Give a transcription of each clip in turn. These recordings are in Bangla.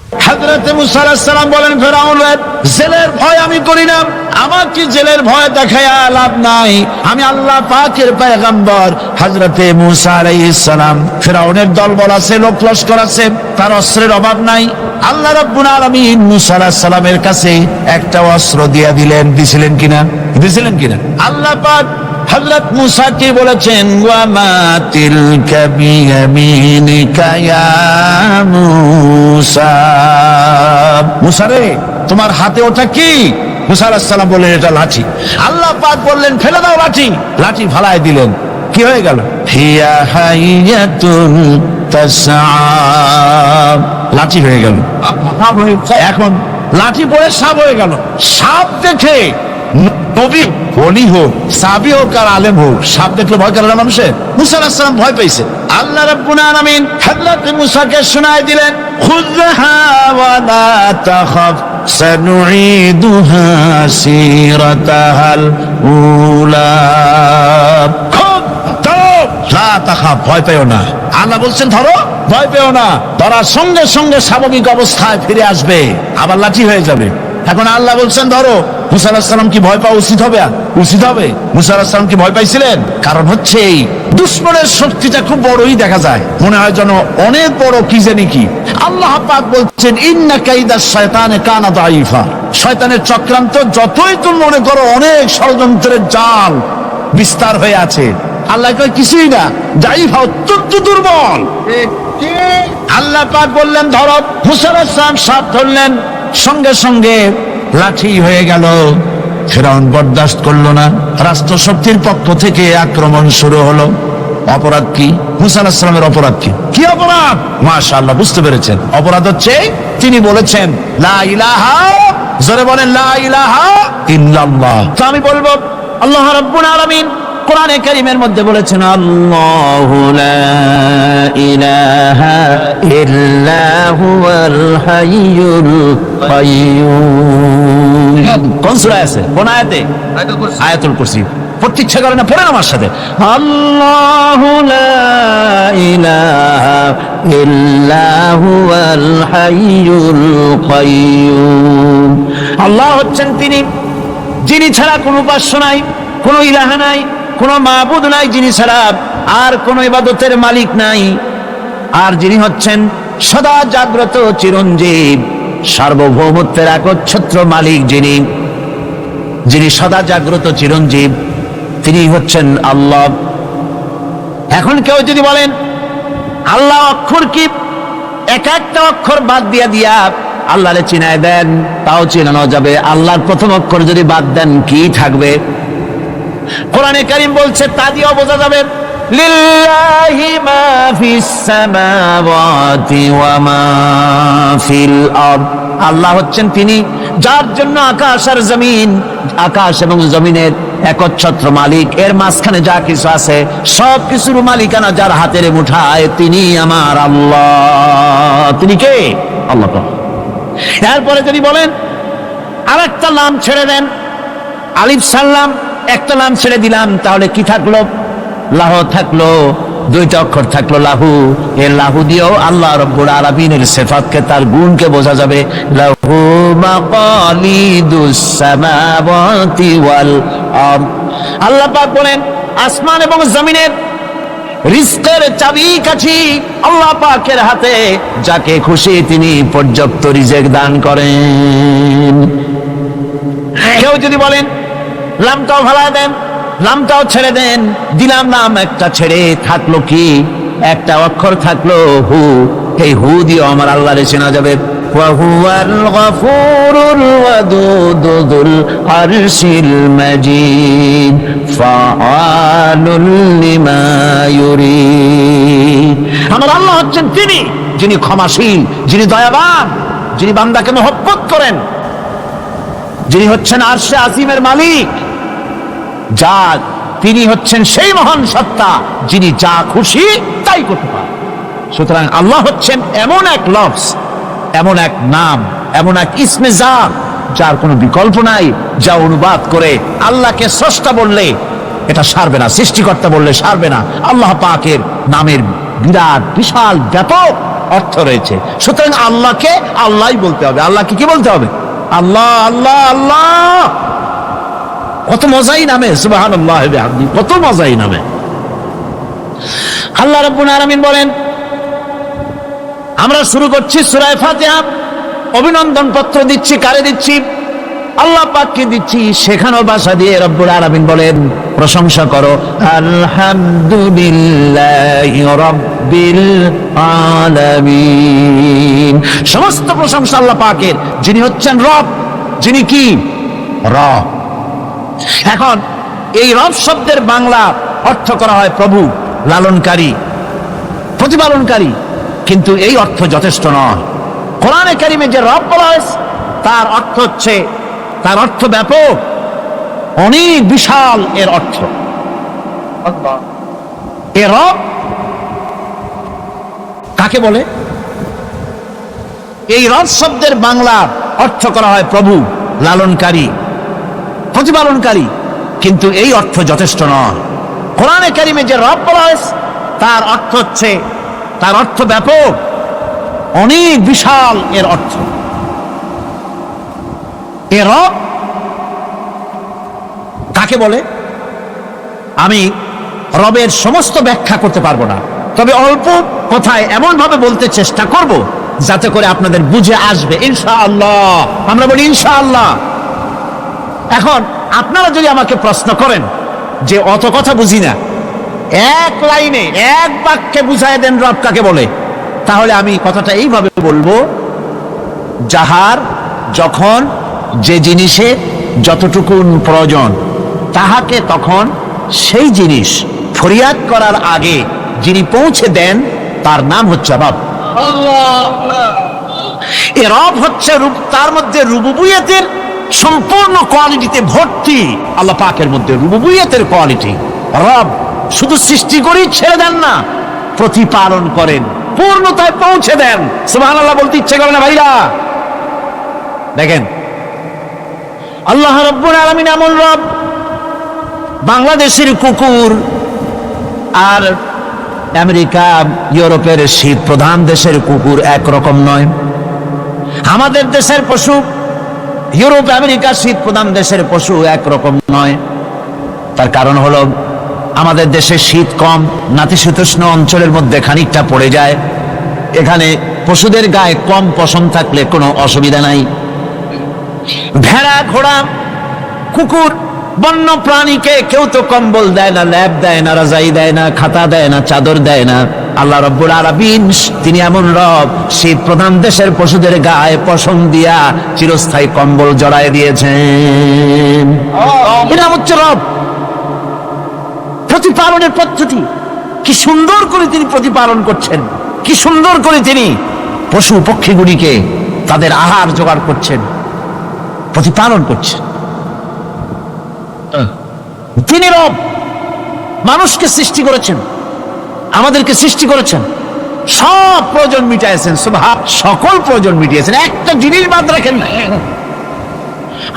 হযরত মুসা আলাইহিস সালাম বলেন, ফেরাউন, জেলের ভয় আমি করি না, আমাকে জেলের ভয় দেখায়া লাভ নাই, আমি আল্লাহ পাকের পয়গম্বর। হযরত মুসা আলাইহিস সালাম, ফেরাউনের দলবল আছে, লোক লস্কর আছে, তার অস্ত্রের অভাব নাই। আল্লাহ রাব্বুল আলামিন মুসা আলাইহিস সালামের কাছে একটা অস্ত্র দিয়ে দিলেন। দিছিলেন কিনা? আল্লাহ পাক হযরত মুসাকে বলেছেন, ওয়া মা তিলকা বিয়ামিনিকা ইয়া মুসা। মুসা রে, তোমার হাতে ওটা কি? মুসা আলাইহিস সালাম বললেন, এটা লাঠি। আল্লাহ পাক বললেন, ফেলে দাও লাঠি। লাঠি ফালায় দিলেন। কি হয়ে গেল? হিয়া হাইয়াতুন তাসআ। লাঠি হয়ে গেল। এখন লাঠি পড়ে সাপ হয়ে গেল। সাপ দেখে নবী, ওলি হোক, সাহাবী হোক আর আলেম হোক, সাপ দেখলে ভয় করে না মানুষের? মুসা আলাইহিস সালাম ভয় পেয়েছে। আল্লাহ রাব্বুল আলামিন হযরত মুসাকে শোনায় দিলেন, খুযহা ওয়া লা তাখাফ সানুঈদুহা সিরাতাহাল উলা। লা তাখাফ, ভয় পেও না। আল্লাহ বলছেন ধরো, ভয় পেও না। ধরার সঙ্গে সঙ্গে স্বাভাবিক অবস্থায় ফিরে আসবে, আবার লাঠি হয়ে যাবে। এখন আল্লাহ বলছেন ধরো। মুসা আলাইহিস সালাম কি ভয় পাওয়া উচিত হবে? মুসা আলাইহিস সালাম কি ভয় পাইছিলেন? কারণ হচ্ছে এই দুশমনের শক্তিটা খুব বড়ই দেখা যায়, মনে হয় যেন অনেক বড় কি জানি কি। আল্লাহ পাক বলছেন, ইন্না কাইদাশ শায়তানে কানা দাঈফা। শয়তানের চক্রান্ত যতই তুমি মনে করো অনেক ষড়যন্ত্রের জাল বিস্তার হয়ে আছে, আল্লাহ কয় কিছুই না, দাঈফা, অত্যন্ত দুর্বল। আল্লাহ পাক বললেন ধরো। মুসা আলাইহিস সালাম সাপ ধরলেন, সঙ্গে সঙ্গে লাঠি হয়ে গেল। ফেরাউন বরদাস্ত করলো না, রাষ্ট্র শক্তির পক্ষ থেকে আক্রমণ শুরু হলো। অপরাধ কি? মুসা আলাইহিস সালামের অপরাধ কি? কি অপরাধ? মাশাআল্লাহ, বুঝতে পেরেছেন। অপরাধ হচ্ছে তিনি বলেছেন লা ইলাহা, জোরে বলেন লা ইলাহা ইল্লাল্লাহ। তো আমি বলবো, আল্লাহ রাব্বুল আলামিন কোরআনে কারীমের মধ্যে বলেছেন, আল্লাহু লা ইলাহা ইল্লা হুয়াল হাইয়ুল কাইয়্যুম। কোন সূরায় আছে? কোন আয়াতে? আয়াতুল কুরসি। পড়তে ইচ্ছা করে না? পড়েন আমার সাথে। আল্লাহু লা ইলাহা ইল্লা হুয়াল হাইয়ুল কাইয়্যুম। আল্লাহ হচ্ছেন তিনি, যিনি ছাড়া কোনো উপাস্য নাই, কোনো ইলাহা নাই, কোনো মাবুদ নাই, যিনি ছাড়া আর কোনো ইবাদতের মালিক নাই, আর যিনি হচ্ছেন সদা জাগ্রত চিরঞ্জীব, সার্বভৌমত্বের একচ্ছত্র মালিক, যিনি সদা জাগ্রত চিরঞ্জীব, তিনি হচ্ছেন আল্লাহ। এখন কেউ যদি বলেন আল্লাহ অক্ষর কি, এক একটা অক্ষর বাদ দিয়া আল্লাহরে চিনায় দেন, তাও চিনানো যাবে। আল্লাহর প্রথম অক্ষর যদি বাদ দেন, কি থাকবে? কোরআনে কারীম বলছে তা দিয়েও বোঝা যাবে। লিল্লাহি মা ফিস সামাওয়াতি ওয়া মা ফিল আরদ। আল্লাহ হচ্ছেন তিনি, যার জন্য আকাশ আর জমিন, আকাশ এবং জমিনের একচ্ছত্র মালিক। এর মাঝখানে যা কিছু আছে সব কিছুর মালিকানা যার হাতের মুঠায়, তিনি আমার আল্লাহ। তিনি কে? আল্লাহ। এরপরে যদি বলেন আর একটা নাম ছেড়ে দেন, আলিফ সাল্লাম, একটা নাম ছেড়ে দিলাম, তাহলে কি থাকলো? লাহ থাকলো, দুইটা অক্ষর থাকলো লাহু। এই লাহু দিয়েও আল্লাহ রাব্বুল আলামিনের সিফাতকে, তার গুণকে বোঝা যাবে। লাহু মাকালিদুস সামাওয়াতি ওয়াল আরদ। আল্লাহ পাক বলেন আসমান এবং জমিনের রিজকের চাবিকাঠি আল্লাহ পাকের হাতে, যাকে খুশি তিনি পর্যাপ্ত রিজেক দান করেন। কেউ যদি বলেন লামটাও ভাড়া দেন, লামটাও ছেড়ে দেন, দিলাম নাম একটা ছেড়ে, থাকলো কি? একটা অক্ষর থাকলো হু। এই হু দিয়ে আমার আল্লাহরে চেনা যাবে। ওয়া হুয়াল গফুরুল ওয়াদুদু যুল আরশিল মাজিদ ফাআলুল লিমা ইউরিদ। আমার আল্লাহ হচ্ছেন তিনি, যিনি ক্ষমাশীল, যিনি দয়াবান, যিনি বান্দাকে মহব্বত করেন, যিনি হচ্ছেন আরশে আজিমের মালিক, তিনি হচ্ছেন সেই মহান সত্তা যিনি যা খুশি তাই করতে পারেন। সুতরাং আল্লাহ হচ্ছেন এমন এক লফজ, এমন এক নাম, এমন এক ইসমে জাত, যার কোনো বিকল্প নাই, যা অনুবাদ করে আল্লাহকে স্রষ্টা বললে এটা সারবে না, সৃষ্টিকর্তা বললে সারবে না। আল্লাহ পাকের নামের বিরাট বিশাল ব্যাপক অর্থ রয়েছে। সুতরাং আল্লাহকে আল্লাহই বলতে হবে। আল্লাহকে কি বলতে হবে? আল্লাহ আল্লাহ আল্লাহ। কত মজাই নামে, সুবহানাল্লাহ বিহামদি, কত মজাই নামে। আল্লাহ রাব্বুল আলামিন বলেন, আমরা শুরু করছি সূরা ফাতিহা। অভিনন্দন পত্র দিচ্ছি, কারে দিচ্ছি? আল্লাহ পাককে দিচ্ছি। সেখানেও ভাষা দিয়ে রব্বুল আলামিন বলেন, প্রশংসা করো, আলহামদুলিল্লাহি রাব্বিল আলামিন। সমস্ত প্রশংসা আল্লাহ পাকের, যিনি হচ্ছেন রব, যিনি কি? রব। এখন এই রব শব্দের বাংলা অর্থ করা হয় প্রভু, লালনকারী, প্রতিপালনকারী, কিন্তু এই অর্থ যথেষ্ট নয়। কোরআনে কারিমে যে রব বলা হয়েছে তার অর্থ হচ্ছে, তার অর্থ ব্যাপক, অনেক বিশাল এর অর্থ। এ রব কাকে বলে? এই রব শব্দের বাংলা অর্থ করা হয় প্রভু, লালনকারী, প্রতিপালনকারী, কিন্তু এই অর্থ যথেষ্ট নয়। কোরআনে কারিমে যে রব বলা হয়েছে তার অর্থ হচ্ছে, তার অর্থ ব্যাপক, অনেক বিশাল এর অর্থ। এ রব কাকে বলে? আমি রবের সমস্ত ব্যাখ্যা করতে পারবো না, তবে অল্প কথায় এমন ভাবে বলতে চেষ্টা করব যাতে করে আপনাদের বুঝে আসবে ইনশাআল্লাহ। আমরা বলি ইনশাআল্লাহ। এখন আপনারা যদি আমাকে প্রশ্ন করেন যে অত কথা বুঝি না, এক লাইনে এক বাক্যে বুঝায় দেন রব কাকে বলে, তাহলে আমি কথাটা এইভাবে বলবো, যাহার যখন যে জিনিসে যতটুকু প্রয়োজন তাহাকে তখন সেই জিনিস ফরিয়াদ করার আগে যিনি পৌঁছে দেন তার নাম হচ্ছে রব। এ রব হচ্ছে তার মধ্যে রুবুবিয়তের সম্পূর্ণ কোয়ালিটিতে ভর্তি। আল্লাহ পাকের মধ্যে রুবুবিয়তের কোয়ালিটি। রব শুধু সৃষ্টি করেই ছেড়ে দেন না, প্রতিপালন করেন, পূর্ণতায় পৌঁছে দেন। সুবহানাল্লাহ বলতে ইচ্ছে করে না ভাইরা? দেখেন, আল্লাহ রাব্বুল আলামিন এমন রব, বাংলাদেশের কুকুর আর আমেরিকা ইউরোপের শীত প্রধান দেশের কুকুর একরকম নয়। আমাদের দেশের পশু ইউরোপ আমেরিকা শীত প্রধান দেশের পশু একরকম নয়। তার কারণ হলো আমাদের দেশে শীত কম, নাতিশীতোষ্ণ অঞ্চলের মধ্যে খানিকটা পড়ে যায়। এখানে পশুদের গায়ে কম পশম থাকলে কোনো অসুবিধা নাই। ভেড়া, ঘোড়া, কুকুর, বন্য প্রাণীকে কেউ তো কম্বল দেয় না, ল্যাপ দেয় না, রাজাই দেয় না, খাতা দেয় না, চাদর দেয় না। আল্লাহ রাব্বুল আলামিন তিনি এমন রব, শীত প্রধান দেশের পশুদের গায়ে পশম দিয়া চিরস্থায়ী কম্বল জড়ায় দিয়েছেন। এটা হচ্ছে রব। প্রতিপালনের পদ্ধতি কি সুন্দর করে তিনি প্রতিপালন করছেন, কি সুন্দর করে তিনি পশু পক্ষীগুলিকে তাদের আহার জোগাড় করছেন, প্রতিপালন করছেন। তিনি রব। মানুষকে সৃষ্টি করেছেন, আমাদেরকে সৃষ্টি করেছেন, সব প্রয়োজন মিটাইছেন, সকল প্রয়োজন মিটিয়েছেন, একটা জিনিস বাদ রাখেন না।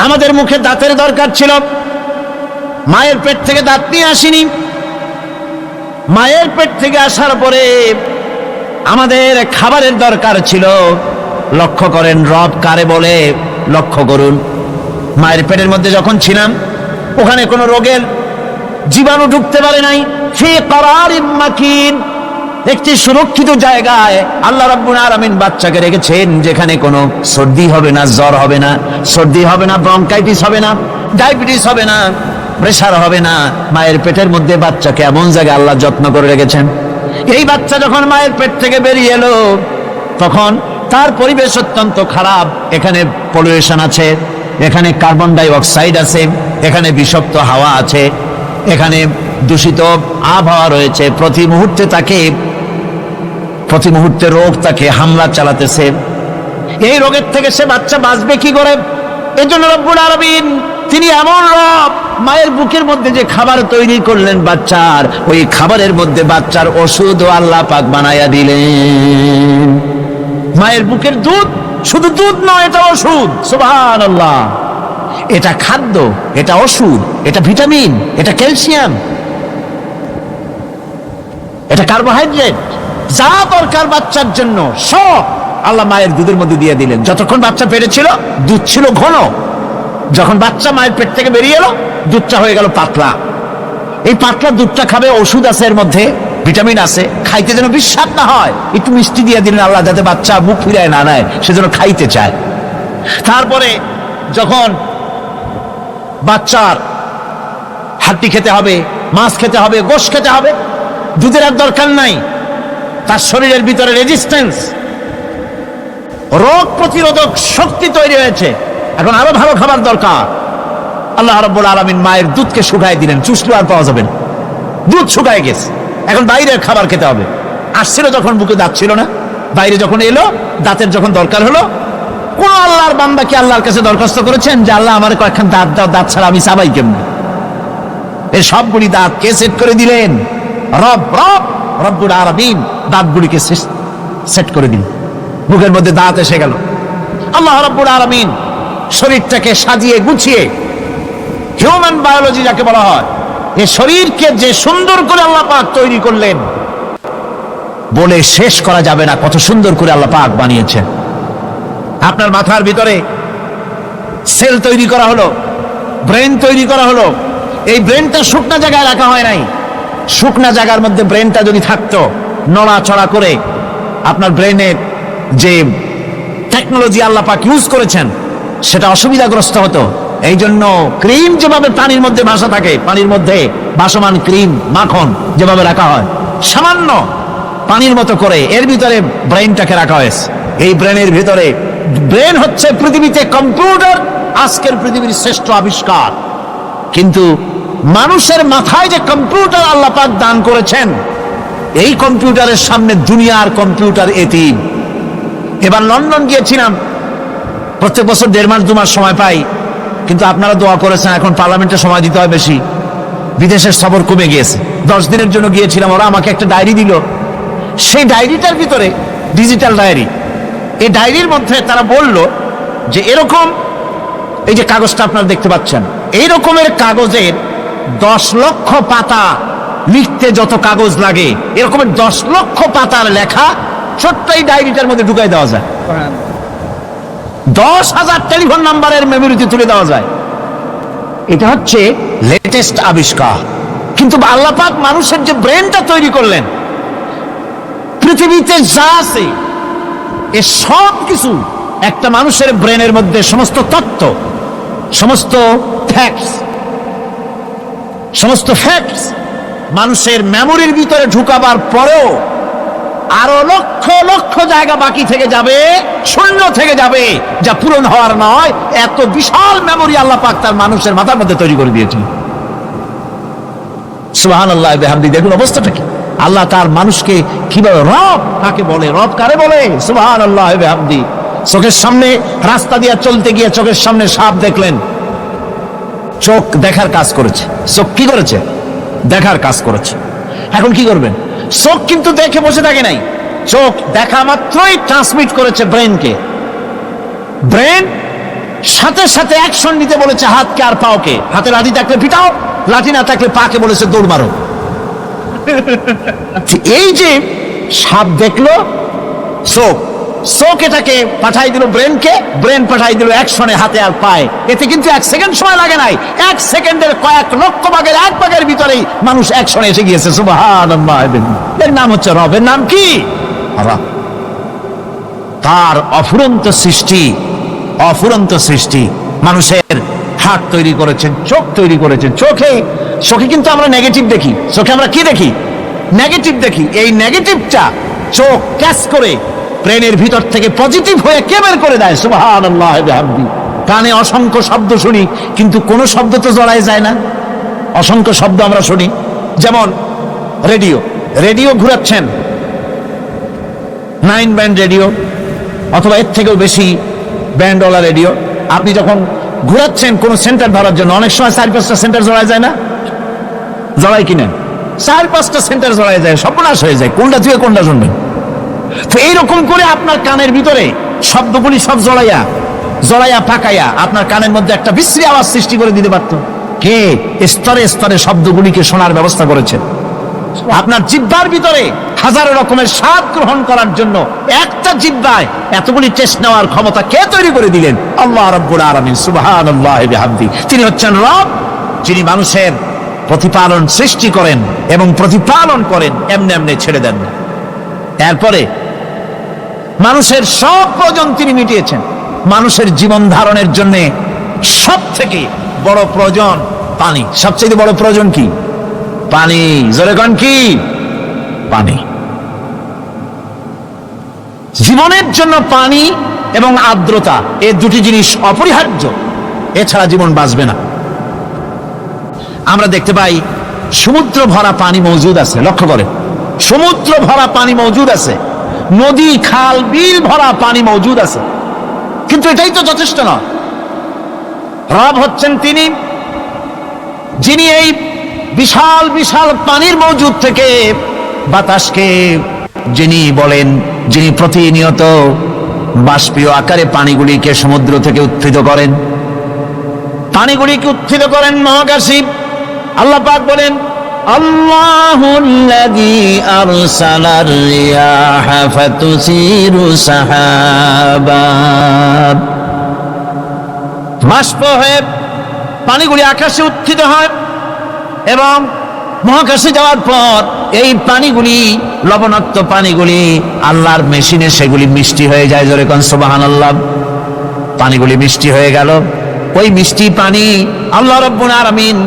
আমাদের মুখে দাঁতের দরকার ছিল, মায়ের পেট থেকে দাঁত নিয়ে আসিনি। মায়ের পেট থেকে আসার পরে আমাদের খাবারের দরকার ছিল। লক্ষ্য করেন রব কারে বলে, লক্ষ্য করুন। মায়ের পেটের মধ্যে যখন ছিলাম ওখানে কোনো রোগের জীবাণু ঢুকতে পারে নাই। ফি করারিন মাকিন, একটি সুরক্ষিত জায়গায় আল্লাহ রাব্বুল আলামিন বাচ্চাকে রেখেছেন, যেখানে কোনো সর্দি হবে না, জ্বর হবে না, সর্দি হবে না, ব্রঙ্কাইটিস হবে না, ডায়াবেটিস হবে না, প্রেসার হবে না। মায়ের পেটের মধ্যে বাচ্চাকে এমন জায়গায় আল্লাহ যত্ন করে রেখেছেন। এই বাচ্চা যখন মায়ের পেট থেকে বেরিয়ে এলো তখন তার পরিবেশ অত্যন্ত খারাপ। এখানে পলিউশন আছে, এখানে কার্বন ডাই অক্সাইড আছে, এখানে বিষাক্ত হাওয়া আছে, এখানে দূষিত আবহাওয়া রয়েছে। প্রতি মুহূর্তে রোগ তাকে হামলা চালাতেছে। এই রোগের থেকে সে বাচ্চা বাঁচবে কি করে? এজন্য রব্বুল আলামিন তিনি এমন রব, মায়ের বুকের মধ্যে যে খাবার তৈরি করলেন বাচ্চার, ওই খাবারের মধ্যে বাচ্চার ওষুধও আল্লাহ পাক বানায়া দিলেন। মায়ের বুকের দুধ শুধু দুধ নয়, এটা ওষুধ। সুবহানাল্লাহ। এটা খাদ্য, এটা ওষুধ, এটা ভিটামিন, এটা ক্যালসিয়াম, এটা কার্বোহাইড্রেট, যা দরকার বাচ্চার জন্য সব আল্লাহ মায়ের দুধের মধ্যে দিয়ে দিলেন। যতক্ষণ বাচ্চা পেটে ছিল দুধ ছিল ঘন, যখন বাচ্চা মায়ের পেট থেকে বেরিয়ে এলো দুধটা হয়ে গেল পাতলা। এই পাতলা দুধটা খাবে, ওষুধ আছে এর মধ্যে, ভিটামিন আছে, খাইতে যেন বিস্বাদ না হয় একটু মিষ্টি দিয়ে দিলেন আল্লাহ, যাতে বাচ্চা মুখ ফিরায় না নেয়, সেজন্য খাইতে চায়। তারপরে যখন বাচ্চার হাড্ডি খেতে হবে, মাছ খেতে হবে, গোশত খেতে হবে, দুধের আর দরকার নাই, তার শরীরের ভিতরে রেজিস্ট্যান্স, রোগ প্রতিরোধক শক্তি তৈরি হয়েছে, এখন আরো ভালো খাবার দরকার। আল্লাহ রাব্বুল আলামিন মায়ের দুধকে শুকায় দিলেন, চুষলে আর পাওয়া যাবে না, দুধ শুকায় গেছে, এখন বাইরের খাবার খেতে হবে। আসছিল যখন বুকে দাঁত ছিল না, বাইরে যখন এলো দাঁতের যখন দরকার হলো, কোন আল্লাহর বান্দা কি আল্লাহর কাছে দরখাস্ত করেছেন যে আল্লাহ আমার কয়েকখান দাঁত দাও, দাঁত ছাড়া আমি চাবাই কেমনি? এই সবগুলি দাঁত কে সেট করে দিলেন? রব্বুল আলামিন দাঁতগুলিকে সেট করে দিন, মুখের মধ্যে দাঁত এসে গেল। আল্লাহ রাব্বুল আলামিন শরীরটাকে সাজিয়ে গুছিয়ে, হিউম্যান বায়োলজি যাকে বলা হয়, এই শরীরকে যে সুন্দর করে আল্লাহ পাক তৈরি করলেন বলে শেষ করা যাবে না, কত সুন্দর করে আল্লাহ পাক বানিয়েছেন। আপনার মাথার ভিতরে সেল তৈরি করা হলো, ব্রেন তৈরি করা হলো। এই ব্রেনটা শুকনা জায়গায় রাখা হয় নাই, শুকনা জায়গার মধ্যে ব্রেনটা যদি থাকতো, নড়াচড়া করে আপনার ব্রেনের যে টেকনোলজি আল্লাহ পাক ইউজ করেছেন সেটা অসুবিধাগ্রস্ত হতো। এই জন্য ক্রিম যেভাবে পানির মধ্যে ভাসা থাকে, পানির মধ্যে ভাসমান ক্রিম মাখন যেভাবে রাখা হয়, সামান্য পানির মতো করে এর ভিতরে ব্রেনটাকে রাখা হয়েছে। এই ব্রেনের ভিতরে, ব্রেন হচ্ছে পৃথিবীতে কম্পিউটার, আজকের পৃথিবীর শ্রেষ্ঠ আবিষ্কার। কিন্তু মানুষের মাথায় যে কম্পিউটার আল্লাহ পাক দান করেছেন, এই কম্পিউটারের সামনে দুনিয়ার কম্পিউটার এতিম। এবার লন্ডন গিয়েছিলাম, প্রত্যেক বছর 1.5 মাস 2 মাস সময় পাই, কিন্তু আপনারা দোয়া করেছেন এখন পার্লামেন্টে সময় দিতে হয় বেশি, বিদেশের সফর কমে গিয়েছে। 10 দিনের জন্য গিয়েছিলাম, ওরা আমাকে একটা ডায়েরি দিল, সেই ডায়েরিটার ভিতরে ডিজিটাল ডায়েরি, এই ডায়েরির মধ্যে তারা বলল যে এরকম, এই যে কাগজটা আপনারা দেখতে পাচ্ছেন, এই রকমের কাগজের 10 লক্ষ পাতা লিখতে যত কাগজ লাগে, এরকমের 10 লক্ষ পাতার লেখা ছোট্ট এই ডায়েরিটার মধ্যে ঢুকাই দেওয়া যায়। 10,000 টেলিফোন নাম্বারের মেমোরিতে তুলে দেওয়া যায়। এটা হচ্ছে লেটেস্ট আবিষ্কার। কিন্তু আল্লাহ পাক মানুষের যে ব্রেনটা তৈরি করলেন, পৃথিবীতে যা আছে এ সব কিছু একটা মানুষের ব্রেনের মধ্যে, সমস্ত তত্ত্ব, সমস্ত ফ্যাক্টস মানুষের মেমোরির ভিতরে ঢুকাবার পরেও আরো লক্ষ লক্ষ জায়গা বাকি থেকে যাবে, শূন্য থেকে যাবে, যা পূরণ হওয়ার নয়। এত বিশাল মেমোরি আল্লাহ পাক তার মানুষের মাথার মধ্যে তৈরি করে দিয়েছেন। সুবহানাল্লাহ বিহামদি। দেখুন অবস্থাটা কি, আল্লাহ তার মানুষকে কিভাবে, রব কাকে বলে, রব কারে বলে, সুবহানাল্লাহ বিহামদি। চোখের সামনে রাস্তা দিয়ে চলতে গিয়ে চোখের সামনে সাপ দেখলেন, চোখ দেখার কাজ করেছে। চোখ কি করেছে? দেখার কাজ করেছে। এখন কি করবেন? চোখ কিন্তু দেখে বসে থাকে নাই, চোখ দেখা মাত্রই ট্রান্সমিট করেছে ব্রেনকে। ব্রেন সাথে সাথে অ্যাকশন নিতে বলেছে হাতকে আর পাওকে। হাতে লাঠি থাকলে পিটাও, লাঠি না থাকলে পাকে বলেছে দৌড় মারো। এই যে সাপ দেখলো, চোখ এটাকে পাঠাই দিল ব্রেনকে, ব্রেন পাঠাই দিল অ্যাকশনে হাতে আর পায়ে। এতে কিন্তু 1 সেকেন্ড সময় লাগে নাই, 1 সেকেন্ডের কয়েক লক্ষ ভাগের 1 ভাগের ভিতরেই মানুষ অ্যাকশনে এসে গিয়েছে। সুবহানাল্লাহ। এর নাম হচ্ছে রব। এর নাম কি? রব। তার অফুরন্ত সৃষ্টি মানুষের হাত তৈরি করেছেন, চোখ তৈরি করেছেন। চোখে কিন্তু আমরা নেগেটিভ দেখি, চোখে আমরা কি দেখি? নেগেটিভ দেখি। এই নেগেটিভটা চোখ ক্যাচ করে ব্রেনের ভিতর থেকে পজিটিভ হয়ে কে বের করে দেয়? সুবহানাল্লাহ বিহামদি। কানে অসংখ্য শব্দ শুনি, কিন্তু কোনো শব্দ তো জড়ায় যায় না। অসংখ্য শব্দ আমরা শুনি, যেমন রেডিও ঘুরাচ্ছেন, 9 ব্যান্ড রেডিও অথবা এর থেকেও বেশি ব্যান্ডওয়ালা রেডিও। আপনি যখন ঘুরাচ্ছেন কোন সেন্টার ধরার জন্য, অনেক সময় 4-5টা সেন্টার জড়ায় যায় না? জড়ায় কিনা? 4-5টা সেন্টার জড়ায় যায়, সর্বনাশ হয়ে যায়, কোনটা থেকে কোনটা শুনবেন। তো এইরকম করে আপনার কানের ভিতরে শব্দগুলি সব জড়াইয়া পাকাইয়া আপনার কানের মধ্যে একটা বিশ্রী আওয়াজ সৃষ্টি করে দিতে পারত। কে স্তরে স্তরে শব্দগুলিকে শোনার ব্যবস্থা করেছে? আপনার জিহ্বার ভিতরে হাজারো রকমের স্বাদ গ্রহণ করার জন্য একটা জিহ্বায় এতগুলি টেস্ট নেওয়ার ক্ষমতা কে তৈরি করে দিলেন? আল্লাহ রাব্বুল আলামিন সুবহানাল্লাহি বিহামদি। তিনি হচ্ছেন রব, যিনি মানুষের প্রতিপালন সৃষ্টি করেন এবং প্রতিপালন করেন, এমনি এমনি ছেড়ে দেন না। এরপরে মানুষের সব প্রয়োজন তিনি মিটিয়েছেন। মানুষের জীবন ধারণের জন্য সব থেকে বড় প্রয়োজন পানি। সবচেয়ে বড় প্রয়োজন কি? পানি। জোরে কোন কি? পানি। জীবনের জন্য পানি এবং আর্দ্রতা, এই দুটি জিনিস অপরিহার্য, এছাড়া জীবন বাঁচবে না। আমরা দেখতে পাই সমুদ্র ভরা পানি মজুদ আছে, লক্ষ্য করে, সমুদ্র ভরা পানি মজুদ আছে, নদী খাল বিল ভরা পানি মজুদ আছে, কিন্তু এটাই তো যথেষ্ট নয়। রব হচ্ছেন তিনি যিনি এই বিশাল বিশাল পানির মজুদ থেকে বাতাসকে যিনি বলেন, যিনি প্রতিনিয়ত বাষ্পীয় আকারে পানিগুলিকে সমুদ্র থেকে উত্থিত করেন, পানিগুলিকে উত্থিত করেন মহাকাশে। আল্লাহ পাক বলেন, আল্লাহুল্লাযী আরসালার রিয়াহা ফাতুসিরু সাহাবা। বাষ্প হয়ে পানিগুলি আকাশে উত্থিত হয় এবং মহাকাশে যাওয়ার পর এই পানিগুলি, লবণাক্ত পানিগুলি আল্লাহর মেশিনে সেগুলি মিষ্টি হয়ে যায়। জোরে কোন সুবহানাল্লাহ। পানিগুলি মিষ্টি হয়ে গেল। ওই মিষ্টি পানি আল্লাহ রাব্বুল আলামিন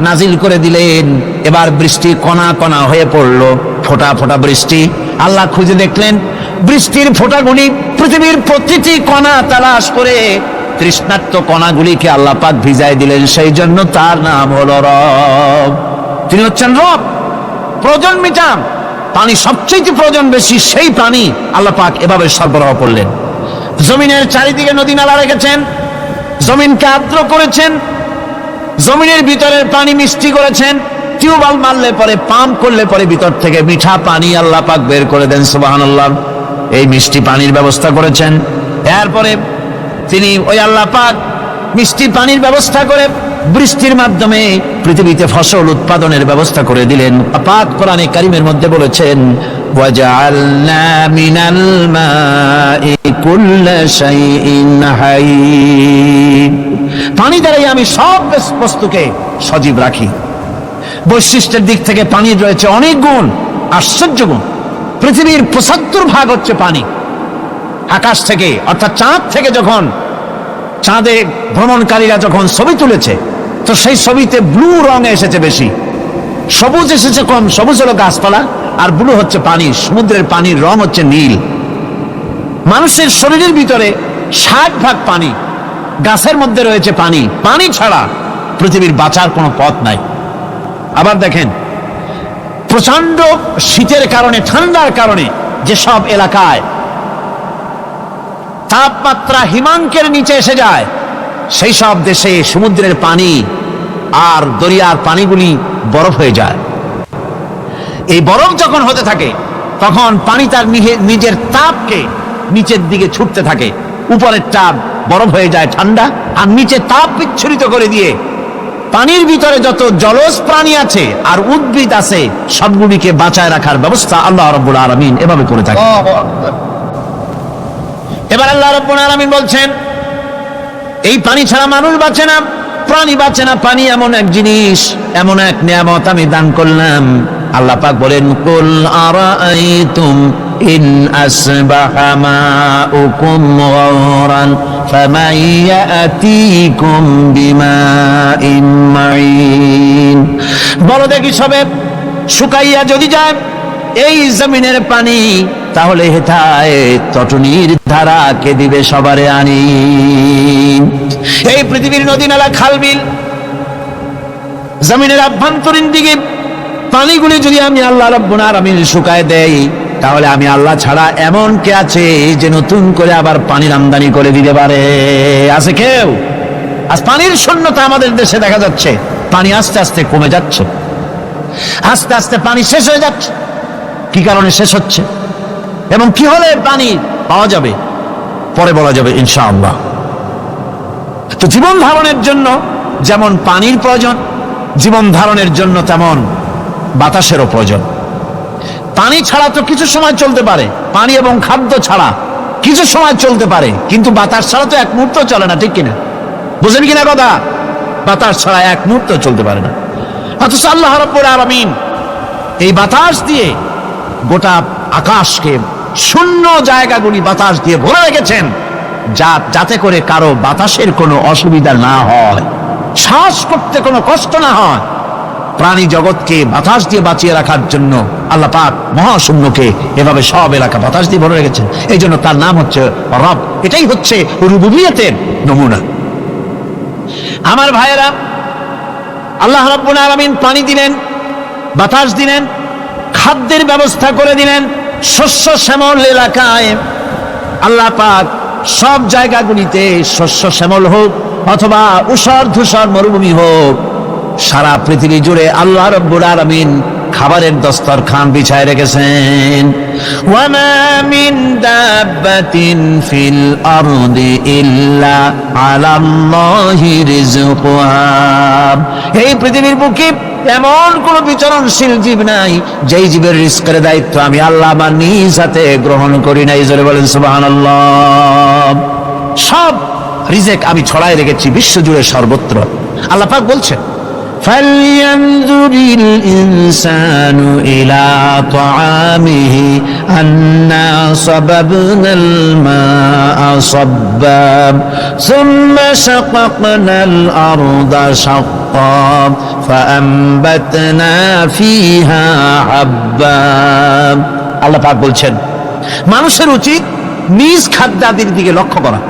নাজিল করে দিলেন। এবার বৃষ্টি কণা কণা হয়ে পড়লো, ফোঁটা ফোঁটা বৃষ্টি। আল্লাহ খুঁজে দেখলেন বৃষ্টির ফোঁটাগুলি পৃথিবীর প্রতিটি কণা তালাশ করে তৃষ্ণার্ত কণাগুলিকে আল্লাহ পাক ভিজায় দিলেন। সেই জন্য তার নাম হলো রব। তিনি হচ্ছেন রব, প্রয়োজন মিটান। পানি সবচেয়ে প্রয়োজন বেশি, সেই পানি আল্লাহ পাক এভাবে সরবরাহ করলেন। জমিনের চারিদিকে নদী নালা রেখেছেন, জমিনকে আর্দ্র করেছেন, জমিনের ভিতরের পানি মিষ্টি করেছেন। টিউবওয়েল মারলে পরে, পাম্প করলে পরে ভিতর থেকে মিঠা পানি আল্লাহ পাক বের করে দেন। সুবহানাল্লাহ। এই মিষ্টি পানির ব্যবস্থা করেছেন। এরপরে তিনি ওই আল্লাহ পাক মিষ্টি পানির ব্যবস্থা করে বৃষ্টির মাধ্যমে পৃথিবীতে ফসল উৎপাদনের ব্যবস্থা করে দিলেন। পাক কোরআনে কারীমের মধ্যে বলেছেন, ওয়াজআলনা মিনাল মাই কুল্লা শাইইন হাই। পানি দ্বারাই আমি সব বস্তুকে সজীব রাখি। বৈশিষ্ট্যের দিক থেকে পানির রয়েছে অনেক গুণ, আশ্চর্য গুণ। পৃথিবীর ৭৫% হচ্ছে পানি। আকাশ থেকে অর্থাৎ চাঁদ থেকে যখন চাঁদে ভ্রমণকারীরা যখন ছবি তুলেছে, তো সেই ছবিতে ব্লু রং এসেছে বেশি, সবুজ এসেছে কম। সবুজ হলো গাছপালা, আর ব্লু হচ্ছে পানি। সমুদ্রের পানির রং হচ্ছে নীল। মানুষের শরীরের ভিতরে ৬০% পানি, গাছের মধ্যে রয়েছে পানি। পানি ছাড়া পৃথিবীর বাঁচার কোনো পথ নাই। আবার দেখেন, প্রচন্ড শীতের কারণে, ঠান্ডার কারণে যেসব এলাকায় তাপমাত্রা হিমাঙ্কের নিচে এসে যায়, সেই সব দেশে সমুদ্রের পানি আর দরিয়ার পানিগুলি বরফ হয়ে যায়। এই বরফ যখন হতে থাকে, তখন পানি তার নিজের তাপকে নিচের দিকে ছুটতে থাকে। উপরের তাপ বরফ হয়ে যায় ঠান্ডা, আর নিচে তাপ বিচ্ছুরিত করে দিয়ে পানির ভিতরে যত জলজ প্রাণী আছে আর উদ্ভিদ আছে, সবগুলিকে বাঁচায় রাখার ব্যবস্থা আল্লাহ রাব্বুল আলামিন এভাবে করে থাকে। এবার আল্লাহ রাব্বুল আলামিন বলছেন, এই পানি ছাড়া মানুষ বাঁচে না, প্রাণী বাঁচে না। পানি এমন এক জিনিস, এমন এক নিয়ামত আমি দান করলাম। আল্লাহ পাক বলেন, কুল আরাআইতুম ইন আসবাহা মাউকুম গাওরান ফামান ইয়াতিকুম বিমাইন মাইন। বলো দেখি, সবে শুকাইয়া যদি যায় এই জমিনের পানি, তাহলে হেথায় তটনির ধারা কে দিবে সবারে আনি। এই পৃথিবীর নদী নালা খাল বিল, জমিনের আভ্যন্তরীণ দিকে পানিগুলি যদি আমি আল্লাহ রাব্বুল আলামিন শুকায় দেই, তাহলে আমি আল্লাহ ছাড়া এমন কে আছে যে নতুন করে আবার পানির আমদানি করে দিতে পারে? আছে কেউ? আজ পানির শূন্যতা আমাদের দেশে দেখা যাচ্ছে। পানি আস্তে আস্তে কমে যাচ্ছে, আস্তে আস্তে পানি শেষ হয়ে যাচ্ছে। কি কারণে শেষ হচ্ছে এবং কি হলে পানি পাওয়া যাবে পরে বলা যাবে ইনশাআল্লাহ। তো জীবন ধারণের জন্য যেমন পানির প্রয়োজন, জীবন ধারণের জন্য তেমন বাতাসেরও প্রয়োজন। পানি ছাড়া তো কিছু সময় চলতে পারে, পানি এবং খাদ্য ছাড়া কিছু সময় চলতে পারে, কিন্তু বাতাস ছাড়া তো এক মুহূর্ত চলে না, ঠিক কিনা? বুঝেন কিনা কথা? বাতাস ছাড়া এক মুহূর্ত চলতে পারে না। অথচ আল্লাহ রাব্বুল আলামিন এই বাতাস দিয়ে গোটা আকাশকে, শূন্য জায়গাগুলি বাতাস দিয়ে ভরে রেখেছেন, যাতে করে কারো বাতাসের কোনো অসুবিধা না হয়, শ্বাস করতে কোনো কষ্ট না হয়। প্রাণী জগৎকে বাতাস দিয়ে বাঁচিয়ে রাখার জন্য আল্লাহ পাক মহাশূন্যকে এভাবে সব এলাকা বাতাস দিয়ে ভরে রেখেছেন। এই জন্য তার নাম হচ্ছে রব। এটাই হচ্ছে রুবুবিয়তের নমুনা। আমার ভাইয়েরা, আল্লাহ রাব্বুল আলামিন পানি দিলেন, বাতাস দিলেন, খাদ্যের ব্যবস্থা করে দিলেন। শস্য শ্যামল এলাকায় আল্লাহ পাক সব জায়গাগুলিতে শস্য শ্যামল হোক অথবা উষর ধূসর মরুভূমি হোক, সারা পৃথিবী জুড়ে আল্লাহ রাব্বুল আলামিন খাবারের দস্তরখান বিছায় রেখেছেন। ওয়ামা মিন দাব্বাতিন ফিল আরদি ইল্লা আলাল্লাহি রিজকুহা। এই পৃথিবীর বুকে এমন কোন বিচরণশীল জীব নাই যেই জীবের রিজকের দায়িত্ব আমি আল্লাহ আমার নিজ হাতে গ্রহণ করি নাই। জোরে বলেন সুবহানাল্লাহ। সব রিজেক আমি ছড়াই রেখেছি বিশ্বজুড়ে সর্বত্র। আল্লাহ পাক বলছেন, فَلْيَنْظُرِ الْإِنسَانُ إِلَى طَعَامِهِ أَنَّا صَبَبْنَا الْمَاءَ صَبًّا ثُمَّ شَقَقْنَا الْأَرْضَ شَقًّا فَأَنبَتْنَا فِيهَا حَبًّا। আল্লাহ পাক বলছেন, মানুষের উচিত নিজ খাদ্যাদির দিকে লক্ষ্য করা,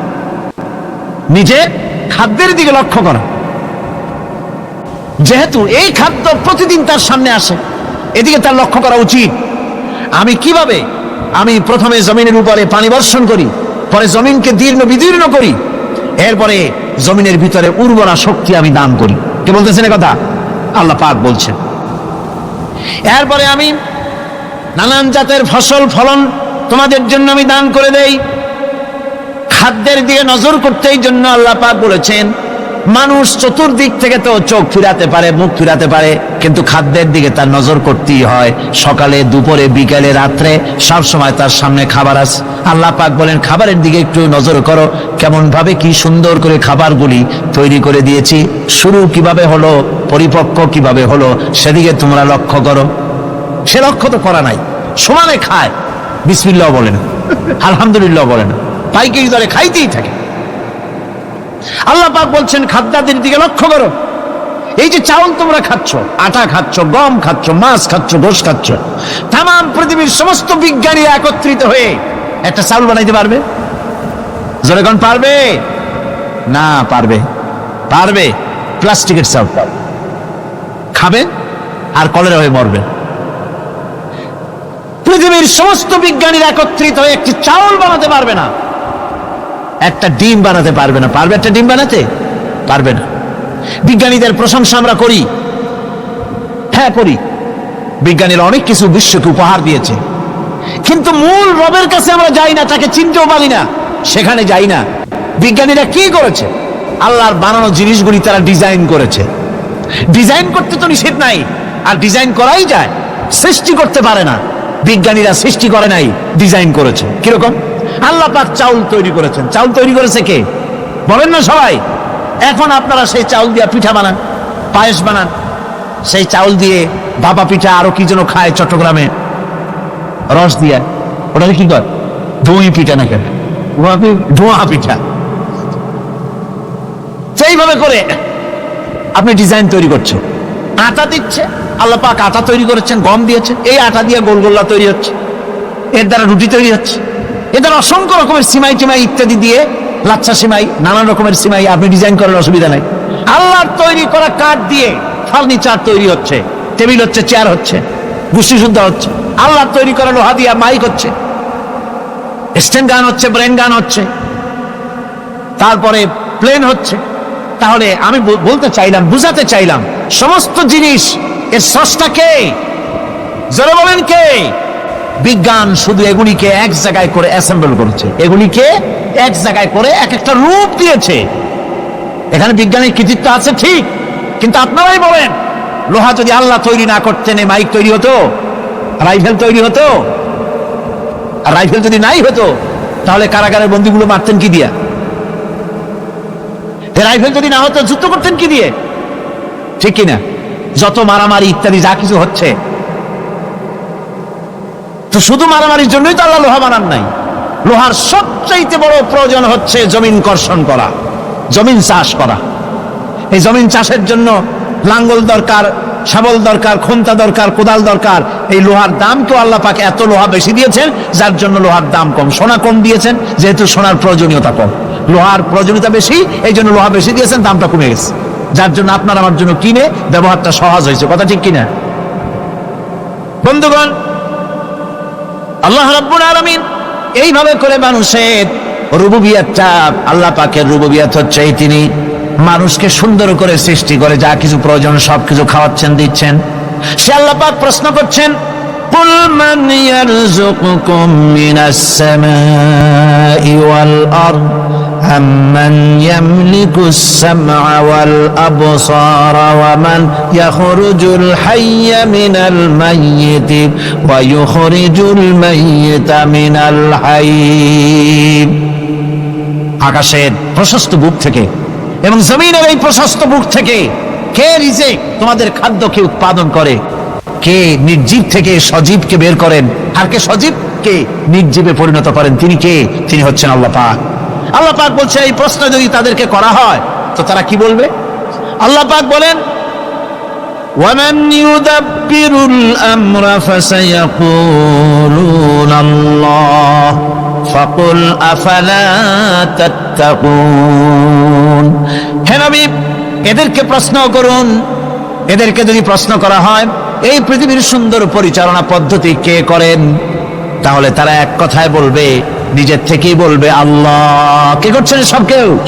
নিজের খাদ্যের দিকে লক্ষ্য করা। যেহেতু এই খাদ্য প্রতিদিন তার সামনে আসে, এদিকে তার লক্ষ্য করা উচিত। আমি প্রথমে জমিনের উপরে পানি বর্ষণ করি, পরে জমিনকে দীর্ণ বিদীর্ণ করি, এরপরে জমিনের ভিতরে উর্বরা শক্তি আমি দান করি। কে বলতেছেন কথা? আল্লাহ পাক বলছেন। এরপরে আমি নানান জাতের ফসল ফলন তোমাদের জন্য আমি দান করে দেই। খাদ্যের দিকে নজর করতেই জন্য আল্লাহ পাক বলেছেন, মানুষ চতুর্দিক থেকে তো চোখ ফিরাতে পারে, মুখ ফিরাতে পারে, কিন্তু খাদ্যের দিকে তার নজর করতেই হয়। সকালে, দুপুরে, বিকালে, রাত্রে সব সময় তার সামনে খাবার আছে। আল্লাহ পাক বলেন, খাবারের দিকে একটু নজর করো, কেমন ভাবে কি সুন্দর করে খাবারগুলি তৈরি করে দিয়েছি, শুরু কিভাবে হলো, পরিপক্ক কিভাবে হলো, সেদিকে তোমরা লক্ষ্য করো। সে লক্ষ্য তো করা নাই, সমানে খায়, বিসমিল্লাহ বলে না, আলহামদুলিল্লাহ বলে না, পাইকারি দরে খাইতেই থাকে। আল্লাহ পাক বলছেন, খাদ্যাদির দিকে লক্ষ্য করো। এই যে চাউল তোমরা খাচ্ছ, আটা খাচ্ছ, গম খাচ্ছ, মাছ খাচ্ছ, গোশ খাচ্ছ, তাম পৃথিবীর সমস্ত বিজ্ঞানী একত্রিত হয়ে একটা চাউল বানাইতে পারবে? জোরে কোন পারবে? না পারবে। পারবে প্লাস্টিকের চাউল, খাবে আর কলেরা হয়ে মরবে। পৃথিবীর সমস্ত বিজ্ঞানীরা একত্রিত হয়ে একটি চাউল বানাতে পারবে না, একটা ডিম বানাতে পারবে না। পারবে একটা ডিম বানাতে? পারবে না। বিজ্ঞানীদের প্রশংসা আমরা করি, হ্যাঁ করি, বিজ্ঞানীরা অনেক কিছু বিশ্বকে উপহার দিয়েছে, কিন্তু মূল রবের কাছে আমরা যাই না, তাকে চিনতেও পারি না, সেখানে যাই না। বিজ্ঞানীরা কি করেছে? আল্লাহর বানানো জিনিসগুলি তারা ডিজাইন করেছে। ডিজাইন করতে তো নিষেধ নাই, আর ডিজাইন করাই যায়, সৃষ্টি করতে পারে না। বিজ্ঞানীরা সৃষ্টি করে নাই, ডিজাইন করেছে। কিরকম? আল্লাহ পাক চাউল তৈরি করেছেন। চাউল তৈরি করেছে কে? বলেন না সবাই। এখন আপনারা সেই চাউল দিয়ে পিঠা বানান, পায়েস বানান, সেই চাউল দিয়ে ভাপা পিঠা, আরো কি যেন খায় চট্টগ্রামে, রস দিয়ে, ওটাকে কি কর? দই পিঠা না কেন? ধোঁয়া পিঠা। সেইভাবে করে আপনি ডিজাইন তৈরি করছেন। আটা দিচ্ছে, আল্লাহ পাক আটা তৈরি করেছেন, গম দিয়েছেন, এই আটা দিয়ে গোলগোল্লা তৈরি হচ্ছে, এর দ্বারা রুটি তৈরি হচ্ছে, এর দ্বারা অসংখ্য রকমের সিমাই টিমাই ইত্যাদি দিয়ে, লাচ্ছা সিমাই, নানান রকমের সিমাই আপনি ডিজাইন করার অসুবিধা নাই। আল্লাহর তৈরি করা কাঠ দিয়ে ফার্নিচার তৈরি হচ্ছে, টেবিল হচ্ছে, চেয়ার হচ্ছে, গুষ্টি শুদ্ধ হচ্ছে। আল্লাহর তৈরি করা লোহা দিয়ে মাইক হচ্ছে, স্ট্যান্ড গান হচ্ছে, ব্রেন গান হচ্ছে, তারপরে প্লেন হচ্ছে। তাহলে আমি বলতে চাইলাম, বুঝাতে চাইলাম, সমস্ত জিনিস এর স্রষ্টা কে? জোরে বলেন কে? বিজ্ঞান শুধু এগুলিকে এক জায়গায় করে অ্যাসেম্বল করেছে, এগুলিকে এক জায়গায় করে এক একটা রূপ দিয়েছে। এখানে বিজ্ঞানের কৃতিত্ব আছে ঠিক, কিন্তু আপনারাই বলেন, লোহা যদি আল্লাহ তৈরি না করতেন এই মাইক তৈরি হতো? রাইফেল তৈরি হতো? আর রাইফেল যদি নাই হতো তাহলে কারাগারের বন্দীগুলো মারতেন কি দিয়া? রাইফেল যদি না হতো যুদ্ধ করতেন কি দিয়ে? ঠিক কিনা? যত মারামারি ইত্যাদি যা কিছু হচ্ছে, তো শুধু মারামারির জন্যই তো আল্লাহ লোহা বানান নাই। লোহার সবচাইতে বড় প্রয়োজন হচ্ছে জমিন কর্ষণ করা, জমিন চাষ করা। এই জমিন চাষের জন্য লাঙ্গল দরকার, শাবল দরকার, খুন্তা দরকার, কোদাল দরকার। এই লোহার দাম তো আল্লাহ পাক এত লোহা বেশি দিয়েছেন, যার জন্য লোহার দাম কম। সোনা কম দিয়েছেন যেহেতু সোনার প্রয়োজনীয়তা কম, লোহার প্রয়োজনীয়তা বেশি, এই জন্য লোহা বেশি দিয়েছেন, দামটা কমে গেছে, যার জন্য আপনার আমার জন্য কিনে ব্যবহারটা সহজ হয়েছে। কথা ঠিক কিনা বন্ধুগণ? আল্লাহ রাব্বুল আলামিন এইভাবে করে মানুষের রুবুবিয়াতটা, আল্লাহ পাকের রুবুবিয়াত হচ্ছে তিনি মানুষকে সুন্দর করে সৃষ্টি করে যা কিছু প্রয়োজন সবকিছু খাওয়াচ্ছেন, দিচ্ছেন। সে আল্লাহ পাক প্রশ্ন করছেন, কুল মান ইয়ারযুকুকুম মিনাস সামাই ওয়াল আরদ আম্মান ইয়ামলিকুস সামআ ওয়াল আবসারা ওয়া মান ইয়াখরুজুল হাইয়্যা মিনাল মাইয়িতি ওয়া ইউখরিজুল মাইয়িতা মিনাল হাইয়্য। আকাশের প্রশস্ত বুক থেকে এবং জমিনের এই প্রশস্ত বুক থেকে কে রিজিক, তোমাদের খাদ্যকে উৎপাদন করে? কে নির্জীব থেকে সজীবকে বের করেন? আর কে সজীবকে নির্জীবে পরিণত করেন? তিনি কে? তিনি হচ্ছেন আল্লাহ পাক। আল্লাহ পাক বলছে, এই প্রশ্ন যদি তাদেরকে করা হয় তো তারা কি বলবে? আল্লাহ পাক বলেন, ওয়ামান ইউদাব্বিরুল আমরা ফাসায়াকুলুনা আল্লাহ ফাকুল আফালা তাত্তাকুন। হে নবী, এদেরকে প্রশ্ন করুন। এদেরকে যদি প্রশ্ন করা হয় এই পৃথিবীর সুন্দর পরিচালনা পদ্ধতি কে করেন, তাহলে তারা এক কথায় বলবে, নিজের থেকেই বলবে আল্লাহ। কে করছেন?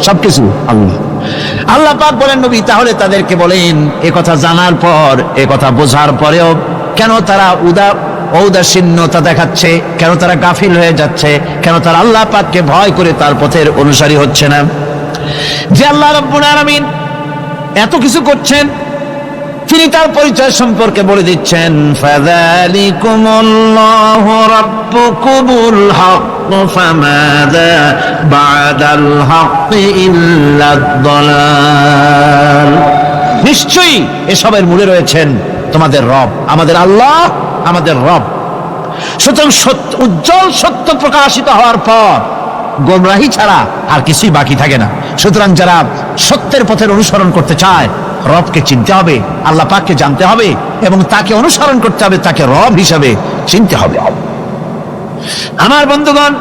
সবকিছু আল্লাহ। আল্লাহ পাক বলেন, নবী তাহলে তাদেরকে বলেন, এ কথা জানার পর, এ কথা বোঝার পরেও কেন তারা ঔদাসীন্যতা দেখাচ্ছে? কেন তারা গাফিল হয়ে যাচ্ছে? কেন তারা আল্লাহ পাককে ভয় করে তার পথের অনুসারী হচ্ছে না? যে আল্লাহ রাব্বুল আলামিন এত কিছু করছেন, তিনি তার পরিচয় সম্পর্কে বলে দিচ্ছেন, ফাযালিকুমুল্লাহু রাব্বুকুমুল হক ফামাযা বা'দাল হক ইল্লাদ দালাল। নিশ্চয়ই এসবের মূলে রয়েছেন তোমাদের রব, আমাদের আল্লাহ, আমাদের রব। সুতরাং উজ্জ্বল সত্য প্রকাশিত হওয়ার পর গোমরাহি ছাড়া আর কিছুই বাকি থাকে না। সুতরাং যারা সত্যের পথের অনুসরণ করতে চায়, রবকে চিনতে হবে, আল্লাহ পাককে জানতে হবে এবং তাকে অনুসরণ করতে হবে, তাকে রব হিসাবে চিনতে হবে। আমার বন্ধুগণ,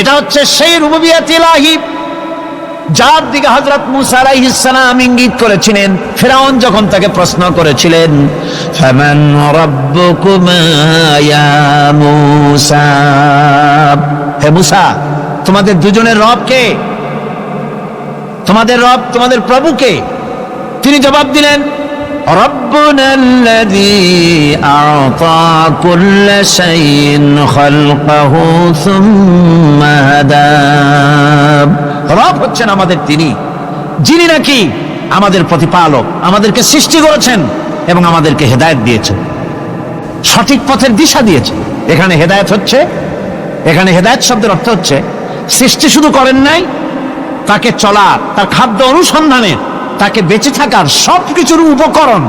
এটা হচ্ছে সেই রুবুবিয়াত ইলাহি যার দিকে হযরত মূসা আলাইহিস সালাম ইঙ্গিত করেছিলেন ফিরআউন যখন তাকে প্রশ্ন করেছিলেন, ফামান রাব্বুকুমা ইয়া মূসা। হে মূসা, তোমাদের দুজনের রব কে? তোমাদের রব, তোমাদের প্রভু কে? তিনি জবাব দিলেন, রব্বুনাল্লাযী আ'তা কুল্লা শাইইন খালকাহু সুম্মা হাদা। রব হচ্ছেন আমাদের তিনি, যিনি নাকি আমাদের প্রতিপালক, আমাদেরকে সৃষ্টি করেছেন এবং আমাদেরকে হেদায়েত দিয়েছেন, সঠিক পথের দিশা দিয়েছেন। এখানে হেদায়েত হচ্ছে, এখানে হেদায়েত শব্দের অর্থ হচ্ছে সৃষ্টি শুধু করেন নাই, তাকে চলার, তার খাদ্য অনুসন্ধানের, তাকে বেঁচে থাকার সবকিছুর উপকরণ,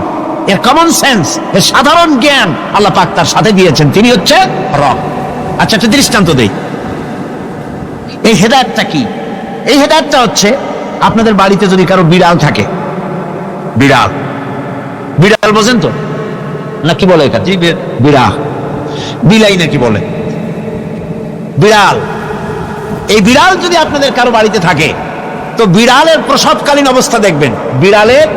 এর কমন সেন্স, এর সাধারণ জ্ঞান আল্লাহ পাক তার সাথে দিয়েছেন। তিনি হচ্ছে রব। আচ্ছা, একটা দৃষ্টান্ত দেই। এই হেদায়েতটা কি? এই হেদায়েতটা হচ্ছে, আপনাদের বাড়িতে যদি কারো বিড়াল থাকে, বিড়াল, বিড়াল বোঝেন তো না? কি বলে এটা? বিড়াল, বিলাই নাকি বলে? বিড়াল। এই বিড়াল যদি আপনাদের কারো বাড়িতে থাকে, তো বিড়ালের প্রসবকালীন অবস্থা দেখবেন, বিড়ালের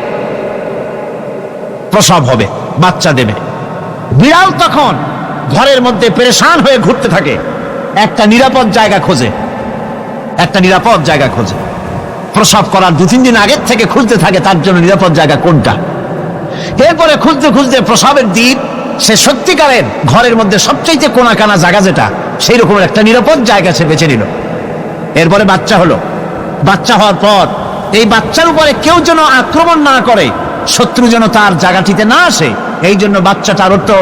প্রসব হবে, বাচ্চা দেবে। বিড়াল তখন ঘরের মধ্যে পেরেশান হয়ে ঘুরতে থাকে, একটা নিরাপদ জায়গা খোঁজে, একটা নিরাপদ জায়গা খোঁজে। প্রসব করার 2-3 দিন আগের থেকে খুঁজতে থাকে তার জন্য নিরাপদ জায়গা কোনটা। এরপরে খুঁজতে খুঁজতে প্রসবের দিন সে সত্যিকারের ঘরের মধ্যে সবচেয়ে কোনা কানা জায়গা যেটা, সেই রকমের একটা নিরাপদ জায়গা সে বেছে নিল। এরপরে বাচ্চা হলো। বাচ্চা হওয়ার পর এই বাচ্চার উপরে কেউ যেন আক্রমণ না করে, শত্রু যেন তার জায়গাটিতে না আসে, এই জন্য বাচ্চাটার তো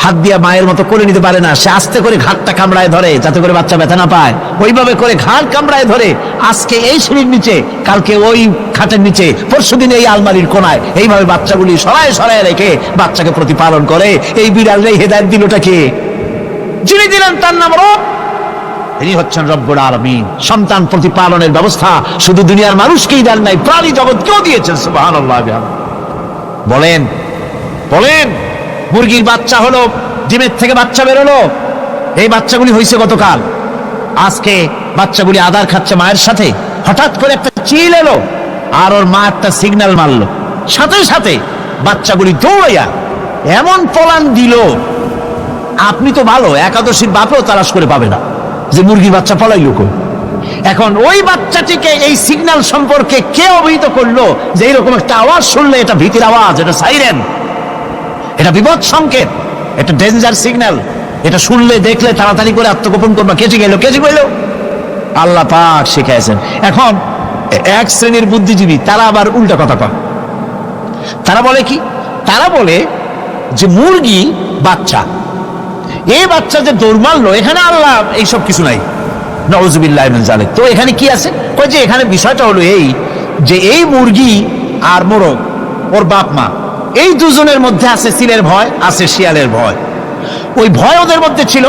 হাত দিয়া মায়ের মতো করে নিতে পারে না, সে আস্তে করে ঘাটটা কামড়ায় ধরে যাতে করে বাচ্চা ব্যথা না পায়। ওইভাবে করে ঘাট কামড়ায় ধরে, আজকে এই সিঁড়ির নিচে, কালকে ওই খাটের নিচে, পরশুদিন এই আলমারির কোনায়, এইভাবে বাচ্চাগুলি সরায় সরায় রেখে বাচ্চাকে প্রতিপালন করে। এই বিড়াল হেদায়েত দিলটা কে? যিনি দিলেন তার নাম রব, তিনি হচ্ছেন রব্বুল আলামিন। সন্তান প্রতিপালনের ব্যবস্থা শুধু দুনিয়ার মানুষকেই দেন নাই, প্রাণী জগৎকেও দিয়েছেন। সুবহানাল্লাহ। বলেন বলেন, মুরগির বাচ্চা হলো, ডিমের থেকে বাচ্চা বেরোলো, এই বাচ্চাগুলি হয়েছে গতকাল। আজকে বাচ্চাগুলি আদার খাচ্ছে মায়ের সাথে, হঠাৎ করে একটা চিল এলো আর ওর মা একটা সিগন্যাল মারলো, সাথে সাথে বাচ্চাগুলি দৌড়াইয়া এমন পলান দিল, আপনি তো ভালো একাদশীর বাপেও তালাশ করে পাবে না যে মুরগির বাচ্চা পলাইলো কই। এখন ওই বাচ্চাটিকে এই সিগন্যাল সম্পর্কে কে অবহিত করলো যে এইরকম একটা আওয়াজ শুনলে এটা ভীতির আওয়াজ, এটা সাইরেন, এটা বিপদ সংকেত, এটা ডেঞ্জার সিগন্যাল, এটা শুনলে দেখলে তাড়াতাড়ি করে আত্মগোপন করবা। কেটে গেল, কেটে গেল, আল্লাহ পাক শিখাইছেন। এখন এক শ্রেণীর বুদ্ধিজীবী তারা আবার উল্টা কথা কয়। তারা বলে কি? তারা বলে যে মুরগি বাচ্চা, এই বাচ্চা যে দৌড় মারলো, এখানে আল্লাহ এইসব কিছু নাই, নাউযুবিল্লাহ মিন যালিক। তো এখানে কি আছে? কই যে এখানে বিষয়টা হলো এই যে এই মুরগি আর মোরগ, ওর বাপ মা, এই দুজনের মধ্যে আছে চিলের ভয়, আছে শিয়ালের ভয়। ওই ভয় ওদের মধ্যে ছিল,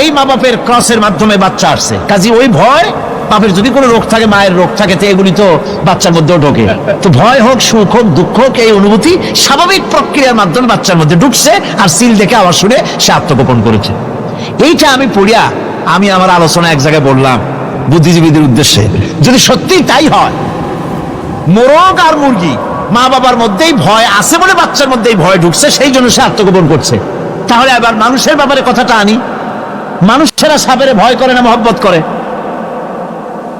এই মা বাপের ক্রসের মাধ্যমে বাচ্চা আসছে, কাজে ওই ভয়, বাপের যদি কোনো রোগ থাকে, মায়ের রোগ থাকে, তো এগুলি তো বাচ্চার মধ্যেও ঢোকে। তো ভয় হোক, সুখ হোক, দুঃখ হোক, এই অনুভূতি স্বাভাবিক প্রক্রিয়ার মাধ্যমে বাচ্চার মধ্যে ঢুকছে, আর সিল দেখে আওয়াজ শুনে সে আত্মগোপন করেছে। এইটা আমি পড়িয়া আমি আমার আলোচনা এক জায়গায় বললাম বুদ্ধিজীবীদের উদ্দেশ্যে, যদি সত্যি তাই হয়, মোরগ আর মুরগি মা বাবার মধ্যেই ভয় আছে বলে বাচ্চার মধ্যেই ভয় ঢুকছে, সেই জন্য সে আত্মগোপন করছে, তাহলে আবার মানুষের ব্যাপারে কথাটা আনি। মানুষেরা সাপের ভয় করে না মহব্বত করে?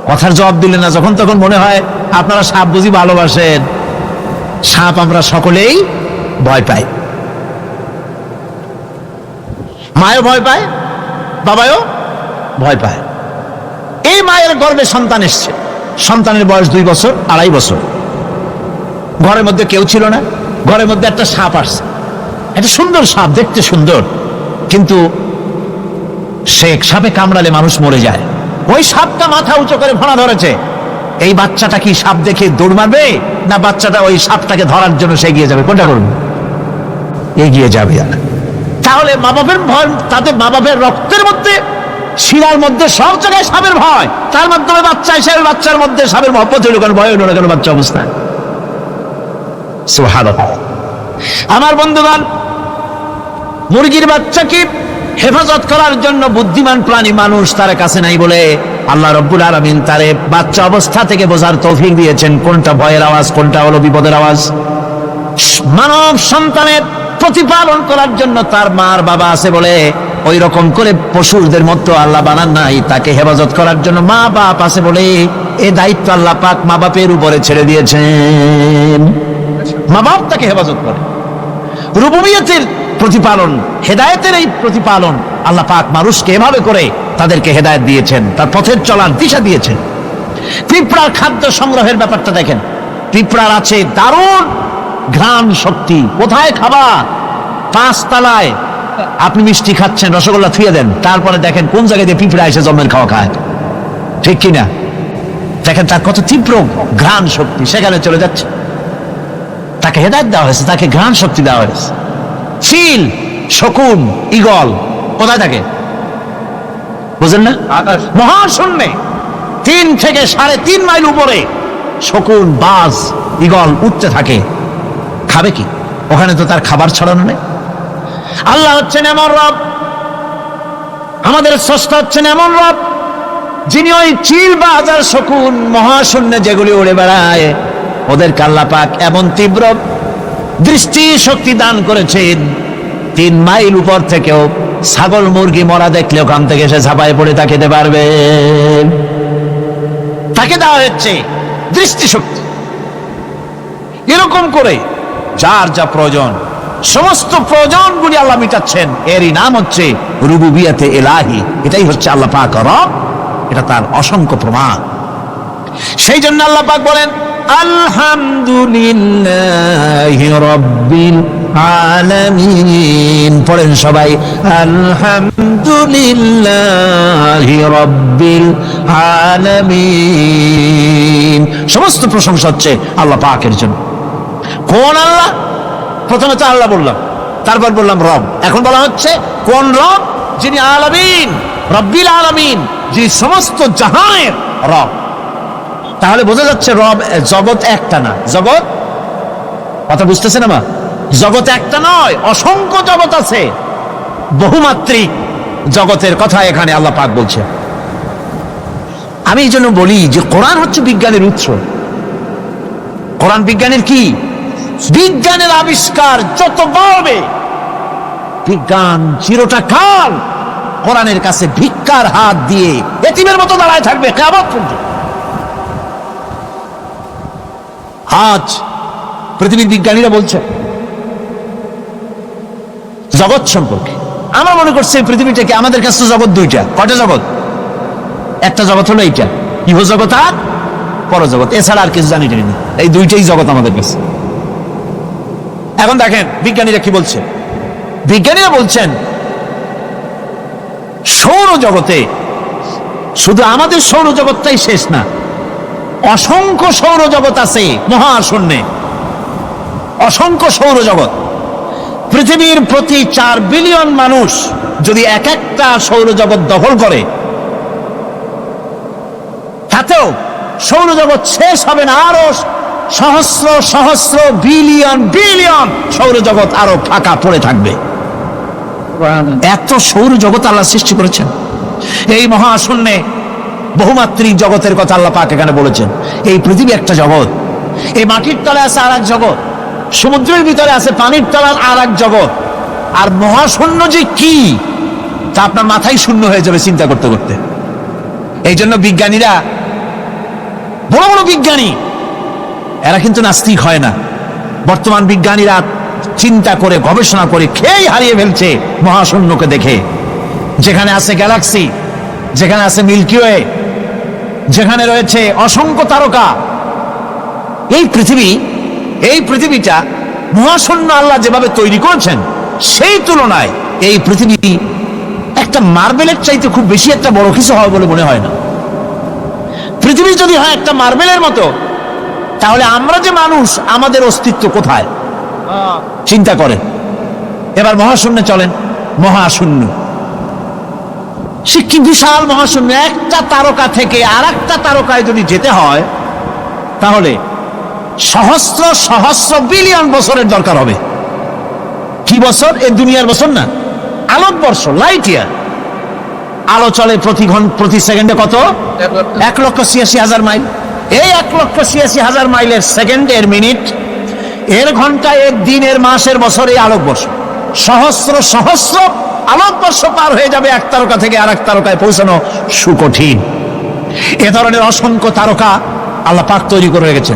কথার জবাব দিলে না, যখন তখন মনে হয় আপনারা সাপ বুঝি ভালোবাসেন। সাপ আমরা সকলেই ভয় পাই, মায়ও ভয় পায়, বাবাও ভয় পায়। এই মায়ের গর্ভে সন্তান এসছে, সন্তানের বয়স 2 বছর, 2.5 বছর, ঘরের মধ্যে কেউ ছিল না, ঘরের মধ্যে একটা সাপ আসছে, একটা সুন্দর সাপ, দেখতে সুন্দর, কিন্তু সে সাপে কামড়ালে মানুষ মরে যায়। ওই সাপটা মাথা উঁচু করে ফোনা ধরেছে। এই বাচ্চাটা কি সাপ দেখে দৌড় মারবে, না বাচ্চাটা ওই সাপটাকে ধরার জন্য সে এগিয়ে যাবে? কোনটা করবে? এগিয়ে যাবে। তাহলে মা বাপের ভয়, তাদের মা বাপের রক্তের মধ্যে, শিরার মধ্যে সব জায়গায় সাপের ভয়, তার মাধ্যমে বাচ্চা হিসেবে বাচ্চার মধ্যে সাপের মহব্বত হইল কেন, ভয় হইল না কেন বাচ্চা অবস্থায়? সুবহানাল্লাহ। আমার বন্ধুগণ, মুরগির বাচ্চাকে হেফাজত করার জন্য বুদ্ধিমান প্রাণী মানুষ তার কাছে নাই বলে আল্লাহ রব্বুল আলামিন তারে বাচ্চা অবস্থা থেকে বোঝার তৌফিক দিয়েছেন কোনটা ভয়ের আওয়াজ, কোনটা হলো বিপদের আওয়াজ। মানব সন্তানের প্রতিপালন করার জন্য তার মার বাবা আছে বলে ওই রকম করে পশুদের মতো আল্লাহ বানান নাই, তাকে হেফাজত করার জন্য মা বাপ আছে বলে এই দায়িত্ব আল্লাহ পাক মা বাপের উপরে ছেড়ে দিয়েছেন। মা বাপ তাকে হেফাজত করে। রুবুবিয়তের প্রতিপালন, হেদায়েতের এই প্রতিপালন আল্লাহ পাক মানুষকে এভাবে করে তাদেরকে হেদায়েত দিয়েছেন, তার পথের চলার দিশা দিয়েছেন। পিঁপড়ার খাদ্য সংগ্রহের ব্যাপারটা দেখেন, পিঁপড়ার আছে দারুণ ঘ্রাণ শক্তি। কোথায় খাবা? 5 তলায় আপনি মিষ্টি খাচ্ছেন, রসগোল্লা থুয়ে দেন, তারপরে দেখেন কোন জায়গায় দিয়ে পিঁপড়া এসে জন্মের খাওয়া খায়, ঠিক কিনা? দেখেন তার কত তীব্র ঘ্রাণ শক্তি, সেখানে চলে যাচ্ছে। তাকে হেদায়েত দেওয়া হয়েছে, তাকে ঘ্রাণ শক্তি দেওয়া হয়েছে। চিল, শকুন, ঈগল কোথায় থাকে বুঝেন না? মহাশূন্যে 3 থেকে 3.5 মাইল উপরে শকুন, বাজ, ঈগল উঠতে থাকে। খাবে কি? ওখানে তো তার খাবার ছড়ানো নেই। আল্লাহ হচ্ছেন এমন রব, আমাদের স্রষ্টা হচ্ছেন এমন রব, যিনি ওই চিল, বাজ আর শকুন মহাশূন্যে যেগুলি উড়ে বেড়ায়, ওদেরকে আল্লাহ পাক এমন তীব্র দৃষ্টি শক্তি দান করেছেন, 3 মাইল উপর থেকেও ছাগল মুরগি মরা দেখলে ওখান থেকে এসে ঝাঁপায় পড়ে তা খেতে পারবে। তাকে দেওয়া হচ্ছে দৃষ্টিশক্তি। এরকম করে যার যা প্রয়োজন, সমস্ত প্রয়োজনগুলি আল্লাহ মিটাচ্ছেন। এরই নাম হচ্ছে রুবুবিয়তে ইলাহি। এটাই হচ্ছে আল্লাহ পাক রব, এটা তার অসংখ্য প্রমাণ। সেই জন্য আল্লাহ পাক বলেন আলহামদুলিল্লাহি রাব্বিল আলামিন। পড়েন সবাই, আলহামদুলিল্লাহি রাব্বিল আলামিন। সমস্ত প্রশংসা হচ্ছে আল্লাহ পাকের জন্য। কোন আল্লাহ? প্রথমে তো আল্লাহ বললাম, তারপর বললাম রব, এখন বলা হচ্ছে কোন রব? যিনি আলামিন, রব্বিল আলামিন, যিনি সমস্ত জাহানের রব। তাহলে বোঝা যাচ্ছে রব, জগৎ একটা না। জগৎ, কথা বুঝতেছেন আমার? জগৎ একটা নয়, অসংখ্য জগৎ আছে, বহুমাত্রিক জগতের কথা এখানে আল্লাহ পাক বলছে। আমি এই জন্য বলি যে কোরআন হচ্ছে বিজ্ঞানের উৎস। কোরআন বিজ্ঞানের কি? বিজ্ঞানের আবিষ্কার। যত বাড়বে বিজ্ঞান চিরটা কাল কোরআনের কাছে ভিক্ষার হাত দিয়ে এতিমের মতো দাঁড়ায় থাকবে কিয়ামত পর্যন্ত। আজ পৃথিবীর বিজ্ঞানীরা বলছে জগৎ সম্পর্কে, আমরা মনে করছি এই পৃথিবীটাকে, আমাদের কাছে জগৎ দুইটা। কয়টা জগৎ? একটা জগৎ হলো এইটা, ইহ জগৎ আর পরজগৎ, এছাড়া আর কিছু জানি না। এই দুইটাই জগৎ আমাদের কাছে। এখন দেখেন বিজ্ঞানীরা কি বলছে। বিজ্ঞানীরা বলছেন সৌরজগতে শুধু আমাদের সৌরজগৎটাই শেষ না, অসংখ্য সৌরজগৎ আছে মহাশূন্যে, অসংখ্য সৌরজগৎ। পৃথিবীর প্রতি 4 বিলিয়ন মানুষ যদি এক একটা সৌরজগৎ দখল করে, তাতেও সৌরজগৎ শেষ হবে না। আরো সহস্র সহস্র বিলিয়ন বিলিয়ন সৌরজগৎ আরো ফাঁকা পড়ে থাকবে। এত সৌরজগৎ আল্লাহ সৃষ্টি করেছেন। এই মহাশূন্যে বহুমাত্রিক জগতের কথা আল্লাহ পাক এখানে বলেছেন। এই পৃথিবী একটা জগৎ, এই মাটির তলায় আছে আর এক জগৎ, সমুদ্রের ভিতরে আছে পানির তলার আর এক জগৎ। আর মহাশূন্য যে কি তা আপনার মাথায় শূন্য হয়ে যাবে চিন্তা করতে করতে। এই জন্য বিজ্ঞানীরা, বড় বড় বিজ্ঞানী, এরা কিন্তু নাস্তিক হয় না। বর্তমান বিজ্ঞানীরা চিন্তা করে গবেষণা করে খেয়ে হারিয়ে ফেলছে মহাশূন্যকে দেখে। যেখানে আছে গ্যালাক্সি, যেখানে আছে মিল্কি ওয়ে, যেখানে রয়েছে অসংখ্য তারকা, এই পৃথিবীটা মহাশূন্য আল্লাহ যেভাবে তৈরি করেছেন সেই তুলনায় এই পৃথিবী একটা মার্বেলের চাইতে খুব বেশি একটা বড় কিছু হয় বলে মনে হয় না। পৃথিবী যদি হয় একটা মার্বেলের মতো, তাহলে আমরা যে মানুষ, আমাদের অস্তিত্ব কোথায় চিন্তা করে। এবার মহাশূন্যে চলেন, মহাশূন্য সে কি বিশাল মহাশূন্য। একটা তারকা থেকে আর একটা তারকায় যদি যেতে হয় তাহলে সহস্র সহস্র বিলিয়ন বছরের দরকার হবে। কি বছর? এই দুনিয়ার বছর না, আলোকবর্ষ, লাইট ইয়ার। আলো চলে প্রতি সেকেন্ডে কত? 1,86,000 মাইল। এই 1,86,000 মাইলের সেকেন্ড, এর মিনিট, এর ঘন্টা, এর দিন, এর মাস, এর বছর, এই আলোকবর্ষ। সহস্র সহস্র আলোকবর্ষ পার হয়ে যাবে এক তারকা থেকে আর এক তারকায় পৌঁছানো সুকঠিন। এ ধরনের অসংখ্য তারকা আল্লাহ পাক তৈরি করে রেখেছে।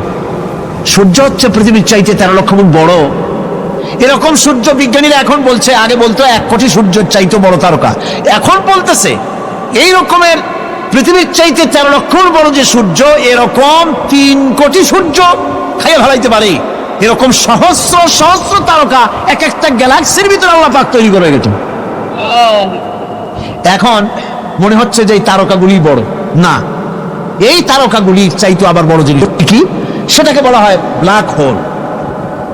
সূর্য হচ্ছে পৃথিবীর চাইতে 13 লক্ষ গুণ বড়। এরকম সূর্য বিজ্ঞানীরা এখন বলছে, আগে বলতো 1 কোটি সূর্যের চাইতে বড় তারকা, এখন বলতেছে এই রকমের পৃথিবীর চাইতে 13 লক্ষ গুণ বড় যে সূর্য, এরকম 3 কোটি সূর্য খাইয়ে ফেলাইতে পারে। এরকম সহস্র সহস্র তারকা এক একটা গ্যালাক্সির ভিতরে আল্লাহ পাক তৈরি করে গেছে। এখন মনে হচ্ছে যে এই তারকাগুলি বড় না, এই তারকাগুলির চাইতে আবার বড় জিনিস কি, সেটাকে বলা হয় ব্ল্যাক হোল।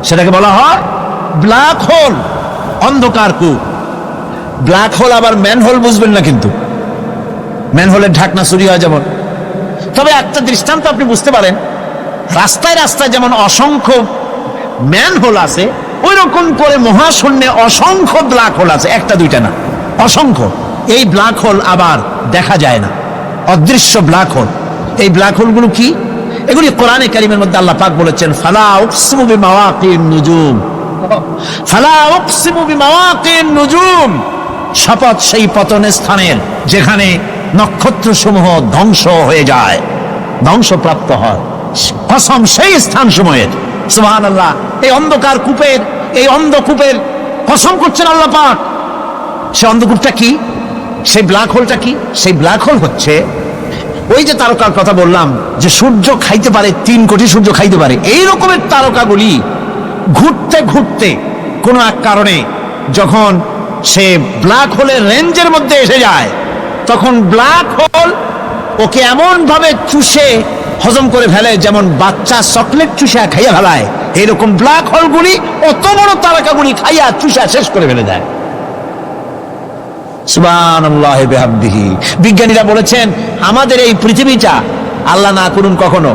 সেটাকে বলা হয় ব্ল্যাক হোল, অন্ধকার কূপ। ব্ল্যাক হোল আবার ম্যানহোল বুঝবেন না, কিন্তু ম্যানহোলের ঢাকনা চুরি হয় যেমন। তবে একটা দৃষ্টান্ত আপনি বুঝতে পারেন, রাস্তায় রাস্তায় যেমন অসংখ্য ম্যানহোল আছে, ওই রকম করে মহাশূন্যে অসংখ্য ব্ল্যাক হোল আছে, একটা দুইটা না, অসংখ্য। এই ব্ল্যাক হোল আবার দেখা যায় না, অদৃশ্য ব্ল্যাক হোল। এই ব্ল্যাক হোলগুলো কি? এগুলি কোরআনে কারীমের মধ্যে আল্লাহ পাক বলেছেন, ফালা উকসিমু বিমাওয়াকিন নুজুম, ফালা উকসিমু বিমাওয়াকিন নুজুম, শপথ সেই পতনের স্থানের যেখানে নক্ষত্রসমূহ ধ্বংস হয়ে যায়, ধ্বংসপ্রাপ্ত হয়, কসম সেই স্থান সময়ের। সুবহানাল্লাহ। এই অন্ধকার কূপের, এই অন্ধকূপের কসম করছেন আল্লাহ পাক। সে অন্ধকূপটা কি? সেই ব্ল্যাক হোলটা কি? সেই ব্ল্যাক হোল হচ্ছে ওই যে তারকার কথা বললাম যে সূর্য খাইতে পারে, 3 কোটি সূর্য খাইতে পারে, এই রকমের তারকাগুলি ঘুরতে ঘুরতে কোনো এক কারণে যখন সে ব্ল্যাক হোলের রেঞ্জের মধ্যে এসে যায়, তখন ব্ল্যাক হোল ওকে এমন ভাবে চুষে হজম করে ফেলে যেমন বাচ্চা চকলেট চুষা খাইয়া ফেলায়, এরকম ব্ল্যাক হোলগুলি অত বড় তারকাগুলি খাইয়া চুষা শেষ করে ফেলে দেয়। সুবহানাল্লাহ বিহামদিহি। বিজ্ঞানীরা বলেছেন আমাদের এই পৃথিবীটা, আল্লাহ না করুন কখনো,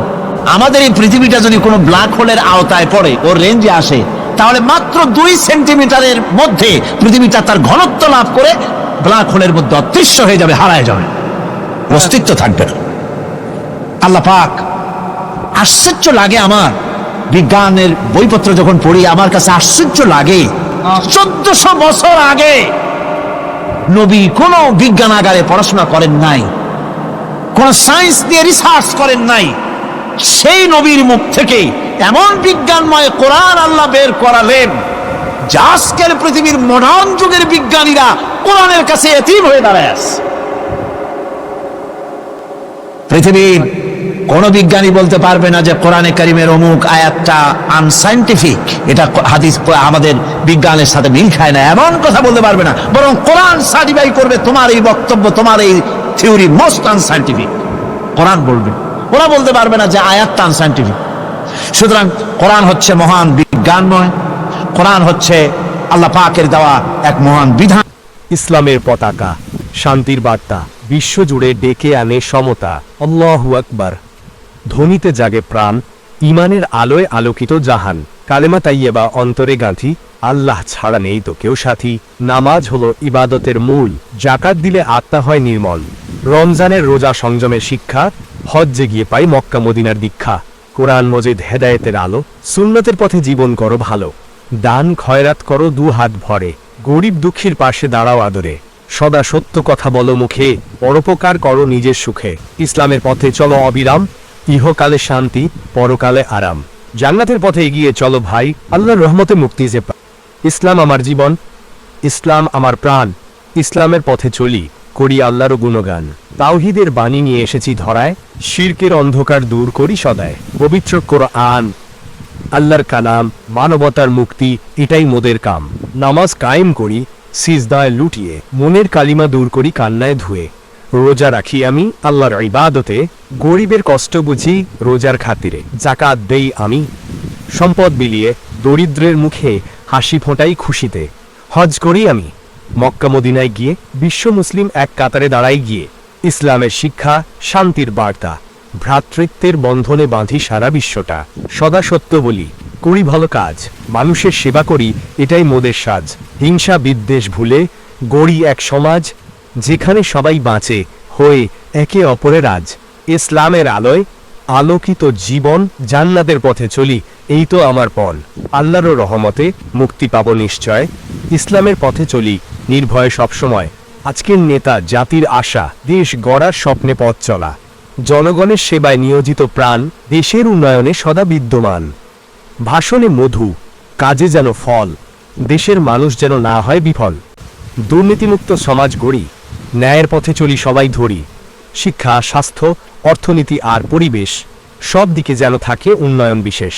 আমাদের এই পৃথিবীটা যদি কোনো ব্ল্যাক হোলের আওতায় পড়ে, ওর রেঞ্জে আসে, তাহলে মাত্র 2 সেন্টিমিটারের মধ্যে পৃথিবীটা তার ঘনত্ব লাভ করে ব্ল্যাক হোলের মধ্যে অদৃশ্য হয়ে যাবে, হারায় যাবে, অস্তিত্ব থাকবে না। আল্লাহ পাক, আশ্চর্য লাগে আমার বিজ্ঞানের বইপত্র যখন পড়ি, আমার কাছে আশ্চর্য লাগে 1400 বছর আগে নবী কোন বিজ্ঞানাগারে পড়াশোনা করেন নাই, কোন সায়েন্স নিয়ে রিসার্চ করেন নাই, সেই নবীর মুখ থেকে এমন বিজ্ঞানময় কোরআন আল্লাহ বের করালেন যা আজকের পৃথিবীর মডার্ন যুগের বিজ্ঞানীরা কোরআনের কাছে এতিম হয়ে দাঁড়ায় আছে। পৃথিবীর কোন বিজ্ঞানী বলতে পারবে না যে কোরআনে কারিমের অমুক আয়াতটা আনসাইন্টিফিক, এটা হাদিস আমাদের বিজ্ঞানের সাথে মিল খায় না, এমন কথা বলতে পারবে না। বরং কোরআন সার্টিফাই করবে তোমার এই বক্তব্য, তোমার এই থিওরি মোস্ট আনসাইন্টিফিক, কোরআন বলবে। ওরা বলতে পারবে না যে আয়াতটা আনসাইন্টিফিক। সুতরাং কোরআন হচ্ছে মহান বিজ্ঞানময়, কোরআন হচ্ছে আল্লাহ পাকের দেওয়া এক মহান বিধান। ইসলামের পতাকা, শান্তির বার্তা, বিশ্বজুড়ে ডেকে আনে সমতা। আল্লাহু আকবার। ধ্বনিতে জাগে প্রাণ, ইমানের আলোয় আলোকিত জাহান। কালেমা তাইয়েবা অন্তরে গাঁথি, আল্লাহ ছাড়া নেই তো কেউ সাথী। নামাজ হলো ইবাদতের মূল, জাকাত দিলে আত্মা হয় নির্মল। রমজানের রোজা সংযমের শিক্ষা, হজ্জে গিয়ে পাই মক্কা মদিনার দীক্ষা। কোরআন মজিদ হেদায়েতের আলো, সুন্নতের পথে জীবন করো ভালো। দান খয়রাত করো 2 হাত ভরে, গরিব দুঃখীর পাশে দাঁড়াও আদরে। সদা সত্য কথা বলো মুখে, পরোপকার করো নিজের সুখে। ইসলামের পথে চলো অবিরাম, ইহকালে শান্তি পরকালে আরাম। জান্নাতের পথে এগিয়ে চলো ভাই, আল্লাহর রহমতে মুক্তি যে পাই। ইসলাম আমার জীবন, ইসলাম আমার প্রাণ, ইসলামের পথে চলি করি আল্লাহর গুণগান। তাওহীদের বাণী নিয়ে এসেছি ধরায়, শিরকের অন্ধকার দূর করি সদায়। পবিত্র কোরআন আল্লাহর কালাম, মানবতার মুক্তি এটাই মোদের কাম। নামাজ কায়েম করি সিজদায় লুটিয়ে, মনের কালিমা দূর করি কান্নায় ধুয়ে। রোজা রাখি আমি আল্লাহর ইবাদতে, গরিবের কষ্ট বুঝি রোজার খাতিরে। যাকাত দেই আমি সম্পদ বিলিয়ে, দরিদ্রের মুখে হাসি ফোঁটাই খুশিতে। হজ করি আমি মক্কা মদিনায় গিয়ে, বিশ্ব মুসলিম এক কাতারে দাঁড়াই গিয়ে। ইসলামের শিক্ষা, শান্তির বার্তা, ভ্রাতৃত্বের বন্ধনে বাঁধি সারা বিশ্বটা। সদা সত্য বলি, করি ভালো কাজ, মানুষের সেবা করি এটাই মোদের সাজ। হিংসা বিদ্বেষ ভুলে গড়ি এক সমাজ, যেখানে সবাই বাঁচে হয়ে একে অপরের আজ। ইসলামের আলোয় আলোকিত জীবন, জান্নাতের পথে চলি এই তো আমার পণ। আল্লাহর রহমতে মুক্তি পাবো নিশ্চয়, ইসলামের পথে চলি নির্ভয়ে সবসময়। আজকের নেতা জাতির আশা, দেশ গড়ার স্বপ্নে পথ চলা। জনগণের সেবায় নিয়োজিত প্রাণ, দেশের উন্নয়নে সদা বিদ্যমান। ভাষণে মধু, কাজে যেন ফল, দেশের মানুষ যেন না হয় বিফল। দুর্নীতিমুক্ত সমাজ গড়ি, ন্যায়ের পথে চলি সবাই ধরি। শিক্ষা, স্বাস্থ্য, অর্থনীতি আর পরিবেশ, সব দিকে যেন থাকে উন্নয়ন বিশেষ।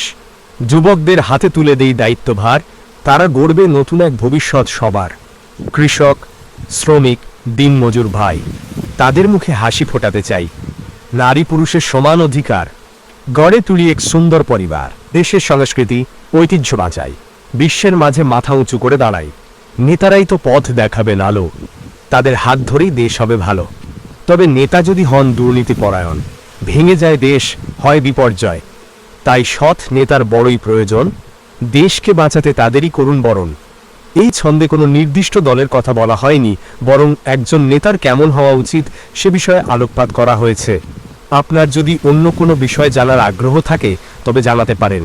যুবকদের হাতে তুলে দেই দায়িত্বভার, তারা গড়বে নতুন এক ভবিষ্যৎ সবার। কৃষক, শ্রমিক, দিনমজুর ভাই, তাদের মুখে হাসি ফোটাতে চাই। নারী পুরুষের সমান অধিকার, গড়ে তুলি এক সুন্দর পরিবার। দেশের সংস্কৃতি, ঐতিহ্য বাঁচাই, বিশ্বের মাঝে মাথা উঁচু করে দাঁড়াই। নেতারাই তো পথ দেখাবেন আলো, তাদের হাত ধরেই দেশ হবে ভালো। তবে নেতা যদি হন দুর্নীতিপরায়ণ, ভেঙে যায় দেশ, হয় বিপর্যয়। তাই সৎ নেতার বড়ই প্রয়োজন, দেশকে বাঁচাতে তাদেরই করুন বরণ। এই ছন্দে কোনো নির্দিষ্ট দলের কথা বলা হয়নি, বরং একজন নেতার কেমন হওয়া উচিত সে বিষয়ে আলোকপাত করা হয়েছে। আপনার যদি অন্য কোনো বিষয় জানার আগ্রহ থাকে তবে জানাতে পারেন।